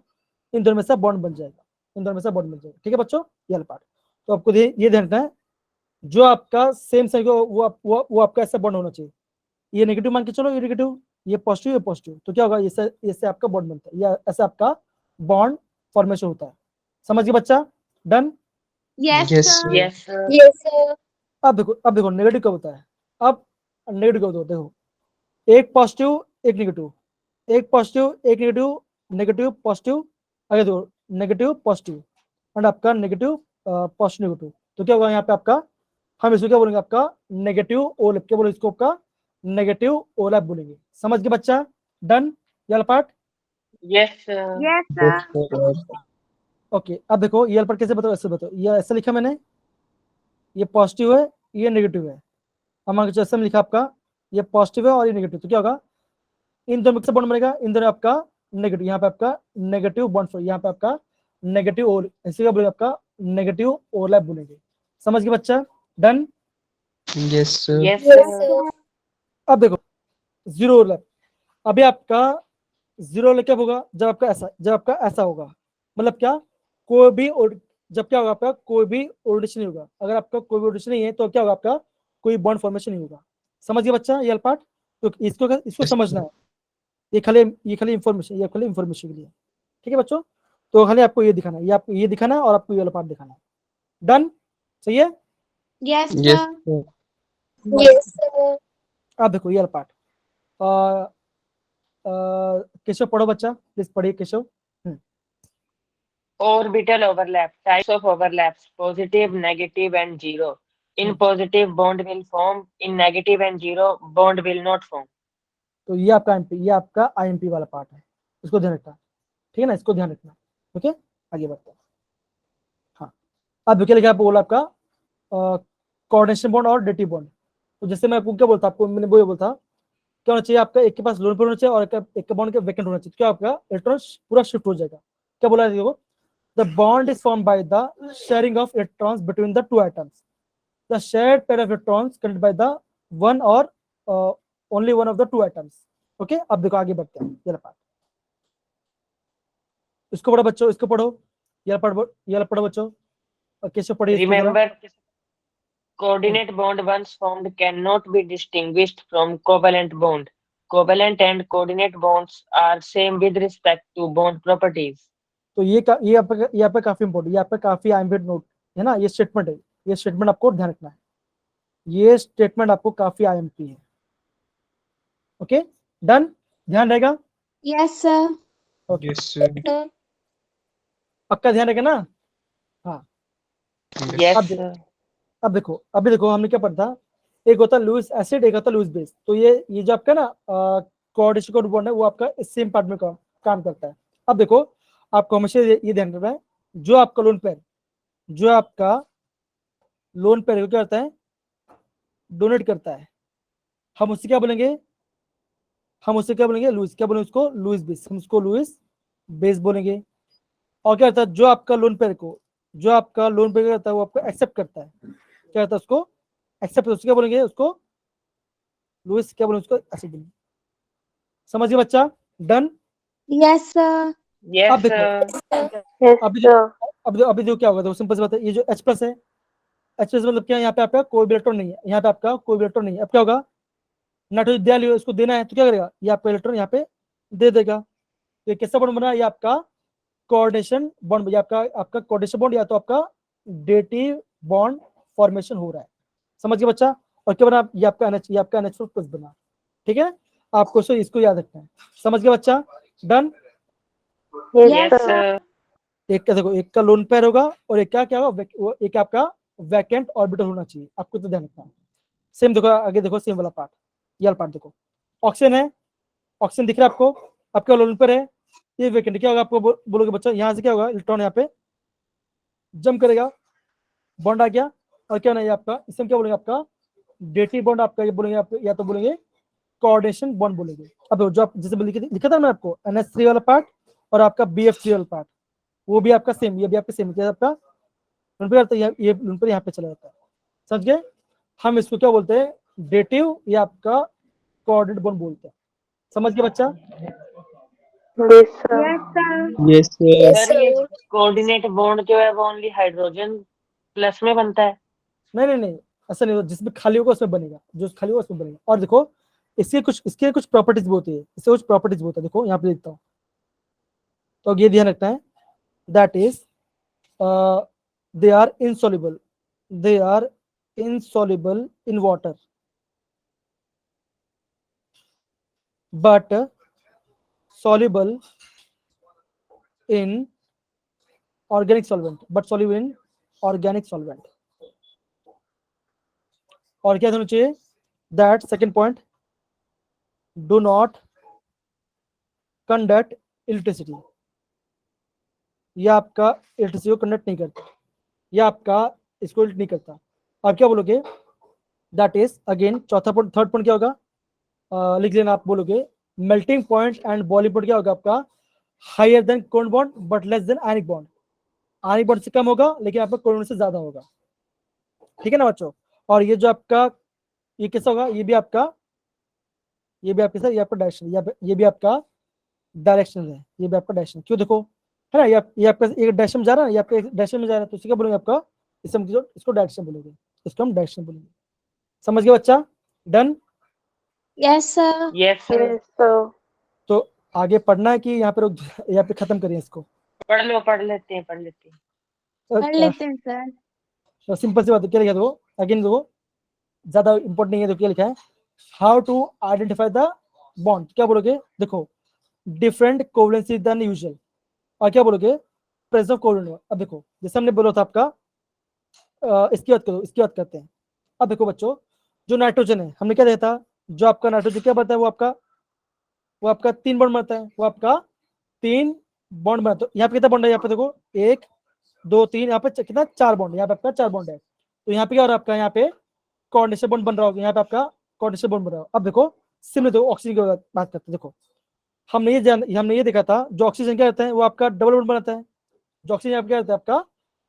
इन दोनों में से बॉन्ड बन जाएगा, इन दोनों में से बॉन्ड बन जाएगा, ठीक है बच्चों, ये पार्ट। तो आपको ये ध्यान रखना है, जो आपका सेम साइड वो आपका ऐसा बॉन्ड होना चाहिए। ये नेगेटिव मान के चलो, ये नेगेटिव, ये पॉजिटिव, तो क्या होगा, इससे आपका बॉन्ड बनता है, या ऐसा आपका बॉन्ड फॉर्मेशन होता है। समझ गए बच्चा, done. Yes, Yes, sir. Yes, sir. Yes, sir. अब देखो नेगेटिव कब होता है, अब नेगेटिव कब होता है, देखो एक पॉजिटिव एक नेगेटिव, एक पॉजिटिव एक नेगेटिव, नेगेटिव पॉजिटिव, अगर देखो नेगेटिव पॉजिटिव एंड आपका नेगेटिव पॉजिटिव नेगेटिव, तो क्या होगा यहाँ पे आपका, हम इसको क्या बोलेंगे, आपका नेगेटिव ओवरलैप, क्या बोलेंगे इसको, आपका नेगेटिव ओवरलैप बोलेंगे। समझ गए बच्चा, डन, ये part. Yes, sir. Yes, yes, sir. sir. Okay, अब देखो ये पार्ट कैसे बताओ, ऐसे बताओ, ये ऐसा लिखा मैंने, ये पॉजिटिव है ये नेगेटिव है, हम जैसे लिखा आपका ये पॉजिटिव है और ये नेगेटिव, तो क्या होगा, इन दोनों में बॉन्ड बनेगा, इन दोनों आपका नेगेटिव, यहाँ पे आपका नेगेटिव बॉन्ड, यहाँ पे आपका नेगेटिव ओवर, इसी का बोलेंगे आपका नेगेटिव ओवरलैप बोलेंगे। समझ गए बच्चा, done. Yes, sir. Yes, Yes, sir. sir. अब देखो जीरो ओवरलैप, अभी आपका जीरो ओवरलैप कब होगा, जब आपका ऐसा होगा, मतलब क्या, कोई भी जब क्या होगा, आपका कोई भी ओरिएंटेशन नहीं होगा। अगर आपका कोई भी ओरिएंटेशन नहीं है तो क्या होगा, आपका कोई बॉन्ड फॉर्मेशन नहीं होगा। समझ गए बच्चा ये पार्ट, तो इसको Yes, समझना है, ये खाली इंफॉर्मेशन, ये खाली इंफॉर्मेशन के लिए, ठीक है बच्चों। तो खाली आपको ये दिखाना है, ये आपको ये दिखाना है और आपको ये वाला पार्ट दिखाना है, डन, सही है। Yes, yes, sir. sir. Yes, sir. अब देखो ये पार्ट, केशव पढ़ो बच्चा, प्लीज पढ़िए Keshav. Orbital overlap. Types of overlaps: positive, negative, and zero. In Hmm. positive, bond will form. In negative and zero, bond will not form. तो ये आपका एमपी, ये आपका आईएमपी वाला पार्ट है, इसको ध्यान रखना, ठीक है ना, इसको ध्यान रखना। ओके, आगे बढ़ते हैं। हाँ, अब क्या लिखा है बोला आपका कोऑर्डिनेशन बॉन्ड और डेटिव बॉन्ड। तो जैसे मैं आपको क्या बोलता, आपको मैंने वो बोलता क्या होना चाहिए, आपका एक के पास लोन पर होना चाहिए और एक का बॉन्ड के वैकेंट होना चाहिए, क्या आपका इलेक्ट्रॉन पूरा शिफ्ट हो जाएगा। क्या बोला है देखो, the bond is form by the sharing of electrons between the two atoms, the shared pair of electrons connected by the one और only one of the two atoms. Okay, अब देखो आगे बढ़ते हैं, ये पार्ट, इसको पढ़ो बच्चों, इसको पढ़ो, ये पढ़ो बच्चों, कैसे पढ़िए इसको जरा। Remember, coordinate bond once formed cannot be distinguished from covalent bond. Covalent and coordinate bonds are same with respect to bond properties. तो ये आपका काफी इंपॉर्टेंट, ये आपका काफी आइम्बिट नोट है ना, ये स्टेटमेंट है, ये स्टेटमेंट आपको ध्यान रखना है, ये स्टेटमेंट आपको काफी आईएमपी है। ओके, डन, ध्यान रहेगा, Yes, sir. Okay, Yes, sir. Sir. पक्का ध्यान रहेगा ना। हाँ, Yes, अब sir. अब देखो, अभी देखो हमने क्या पढ़ा था, एक होता है लुईस एसिड, एक होता है लुईस बेस। तो ये जो आपका ना कोऑर्डिनेशन कोड बॉन्ड है, वो आपका सेम पार्ट में काम करता है। अब देखो, आपको हमेशा ये ध्यान रखना है, जो आपका लोन पेयर, जो आपका लोन पेयर क्या करता है, डोनेट करता है, हम उससे क्या बोलेंगे, लुईस, क्या बोलेंगे उसको, लुईस बेस, हम उसको लुईस बेस बोलेंगे। और क्या होता है, जो आपका लोन पेयर को, जो आपका लोन पेयर करता है, वो आपको एक्सेप्ट करता है, क्या होता है उसको एक्सेप्ट, उसको क्या बोलेंगे, उसको लुईस, क्या बोलेंगे उसको एसिड बोलेंगे। समझ गए बच्चा, डन। Yes, sir. Yes, अब देखो, sir. Yes, अभी sir. अभी देखो क्या होगा, देखो सिंपल सी बात है, ये जो H प्लस है, H प्लस मतलब क्या है, यहाँ पे आपका कोई भी इलेक्ट्रॉन नहीं है, यहाँ पे आपका कोई भी इलेक्ट्रॉन नहीं है। अब क्या होगा, नाइट्रोजन दिया लियो, इसको देना है तो क्या करेगा, ये आपका इलेक्ट्रॉन यहाँ पे दे देगा। तो ये कैसा बॉन्ड बना, ये आपका कोऑर्डिनेशन बॉन्ड, या आपका कोऑर्डिनेशन बॉन्ड, या तो आपका डेटिव बॉन्ड फॉर्मेशन हो रहा है। समझ गए बच्चा, और क्या बना, ये आपका NH, ये आपका NH4 प्लस बना, ठीक है, आपको इसको याद रखना है। समझ गए बच्चा, डन। Yes, sir. एक का देखो, एक का लोन पेयर होगा और एक का क्या होगा, एक आपका वैकेंट ऑर्बिटल होना चाहिए, आपको तो ध्यान रखना है। सेम देखो आगे, देखो सेम वाला पार्ट, ये वाला पार्ट देखो, ऑक्सीजन है, ऑक्सीजन दिख रहा है आपको, आपका लोन पेयर है, ये वैकेंट, क्या होगा आपको बोलोगे बच्चा, यहाँ से क्या होगा, इलेक्ट्रॉन यहाँ पे जंप करेगा, बॉन्ड आ गया, और क्या नहीं आपका, इसमें क्या बोलेंगे, आपका डेटिव बॉन्ड, आपका ये बोलेंगे आप, या तो बोलेंगे कोऑर्डिनेशन बॉन्ड बोलेंगे। अब जो आप जैसे लिखा था मैं आपको, NH3 वाला पार्ट और आपका BF3 वाला पार्ट, वो भी आपका सेम, ये भी आपका सेम, क्या आपका लोन पेयर आता है, ये लोन पेयर यहाँ पे चला जाता है। समझ गए, हम इसको क्या बोलते हैं, डेटिव या आपका कोऑर्डिनेट बॉन्ड बोलते हैं। समझ गए बच्चा, Yes, sir. Yes, sir. Yes, sir. Yes, Sir, ये sir. कोऑर्डिनेट बॉन्ड जो है वो ओनली हाइड्रोजन प्लस में बनता है। नहीं, ऐसा नहीं होगा, जिसमें खाली होगा उसमें बनेगा, जो खाली होगा उसमें बनेगा। और देखो, इसके कुछ प्रॉपर्टीज भी होती है, इससे कुछ प्रॉपर्टीज भी होता है, देखो यहाँ पे लिखता हूँ, तो ये ध्यान रखना है, that is they are insoluble, they are insoluble in water, but soluble in organic solvent, but soluble in organic solvent। और क्या होना चाहिए, that second point, do not conduct electricity, यह आपका इलेक्ट्रिसिटी को कंडक्ट नहीं करता, यह आपका इसको नहीं करता। आप क्या बोलोगे, दैट इज अगेन चौथा पॉइंट, थर्ड पॉइंट क्या होगा, लिख लेना, आप बोलोगे melting point and boiling point क्या होगा आपका, higher than cold bond but less than ionic bond, ionic bond से कम होगा लेकिन आपका कोल्ड से ज्यादा होगा, ठीक है ना बच्चों। और ये जो आपका, ये कैसा होगा, ये भी आपका सर, ये आपका डायरेक्शन, ये भी आपका डायरेक्शन है, ये भी आपका डायरेक्शन, क्यों देखो है ना, ये आपका एक डायरेक्शन में जा रहा है, ये आपका एक डायरेक्शन में जा रहा है, तो इसे क्या बोलेंगे, आपका इसको डायरेक्शन बोलेंगे, इसको हम डायरेक्शन बोलेंगे। समझ गए बच्चा, done. Yes, sir. Yes, sir. Yes, sir. तो आगे पढ़ना है कि यहाँ पे खत्म करें इसको, पढ़ लेते हैं। पढ़ लेते हैं, sir. सिंपल सी बात है, क्या लिखा, देखो अगेन देखो, ज्यादा इंपॉर्टेंट नहीं है, तो क्या लिखा है, how to identify the bond, क्या बोलोगे, देखो डिफरेंट कोवलेंसी देन यूजुअल, और क्या बोलोगे, प्रेजेंस ऑफ कोवलेंट। अब देखो जैसे हमने बोला था आपका, इसकी बात करो, इसकी बात करते हैं। अब देखो बच्चों, जो नाइट्रोजन है हमने क्या देखा था, जो आपका नाइट्रोजन क्या बनता है, वो आपका 3 बॉन्ड बनता है, वो आपका 3 बॉन्ड बनता है। यहाँ पे कितना बॉन्ड है, यहाँ पे देखो 1 2 3, यहाँ पे कितना 4 बॉन्ड, यहाँ पे आपका 4 बॉन्ड है। तो यहाँ पे क्या हो रहा है आपका, यहाँ पे कोऑर्डिनेशन बॉन्ड बन रहा होगा, यहाँ पे आपका कोऑर्डिनेशन बॉन्ड बन रहा होगा। अब देखो सिमिलर, देखो ऑक्सीजन की बात करते हैं। देखो हमने ये देखा था, जो ऑक्सीजन क्या करता है, वो आपका डबल बॉन्ड बनाता है। जो ऑक्सीजन यहाँ पे क्या करता है, आपका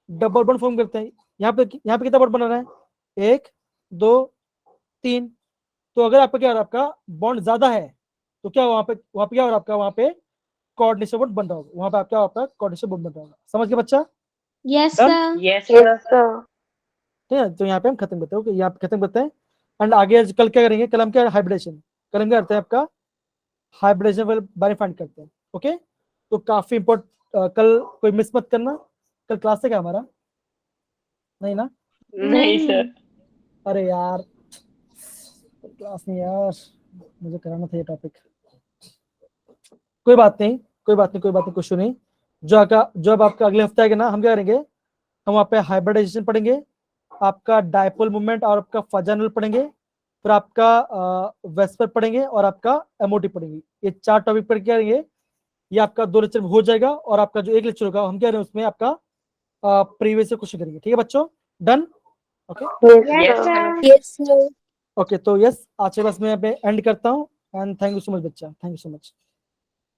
डबल बॉन्ड फॉर्म करते हैं। यहाँ पे कितना बॉन्ड बना रहा है, 1 2 3। तो अगर आपका क्या हो रहा है, आपका बॉन्ड ज्यादा है, तो क्या वहां पे क्या हो रहा है आपका, वहां पे कोऑर्डिनेशन बॉन्ड बन रहा होगा, वहां पे आपका कोऑर्डिनेशन बॉन्ड बन रहा होगा। समझ गए बच्चा? Yes, Done? sir. Yes, sir. ठीक है, तो यहाँ पे हम खत्म करते हैं। ओके, यहाँ पे खत्म करते हैं। एंड आगे आज कल क्या करेंगे, कल हम क्या हाइब्रिडेशन, कल हम क्या करते हैं, आपका हाइब्रिडेशन बारे फाइंड करते हैं। ओके, तो काफी इंपॉर्टेंट, कल कोई मिस मत करना। कल क्लास है क्या हमारा, नहीं ना? नहीं सर। अरे यार क्लास नहीं यार, मुझे कराना था ये टॉपिक। कोई बात नहीं, कुछ नहीं। जो अब आपका अगले हफ्ते आएगा ना, हम क्या करेंगे, हम वहाँ पे हाइब्रिडाइजेशन पढ़ेंगे, आपका डायपोल मूवमेंट और आपका फजानुल पढ़ेंगे, फिर आपका वेस्पर पढ़ेंगे और आपका एमओटी पढ़ेंगे। ये 4 टॉपिक पढ़ के आएंगे। ये आपका 2 लेक्चर में हो जाएगा, और आपका जो 1 लेक्चर होगा, हम क्या करें उसमें आपका प्रीवियस से क्वेश्चन करेंगे। ठीक है बच्चों, done? Okay Yes, sir. Yes, sir. Okay, तो यस आज के बस मैं यहाँ पे एंड करता हूँ। And thank you so much बच्चा, थैंक यू सो मच।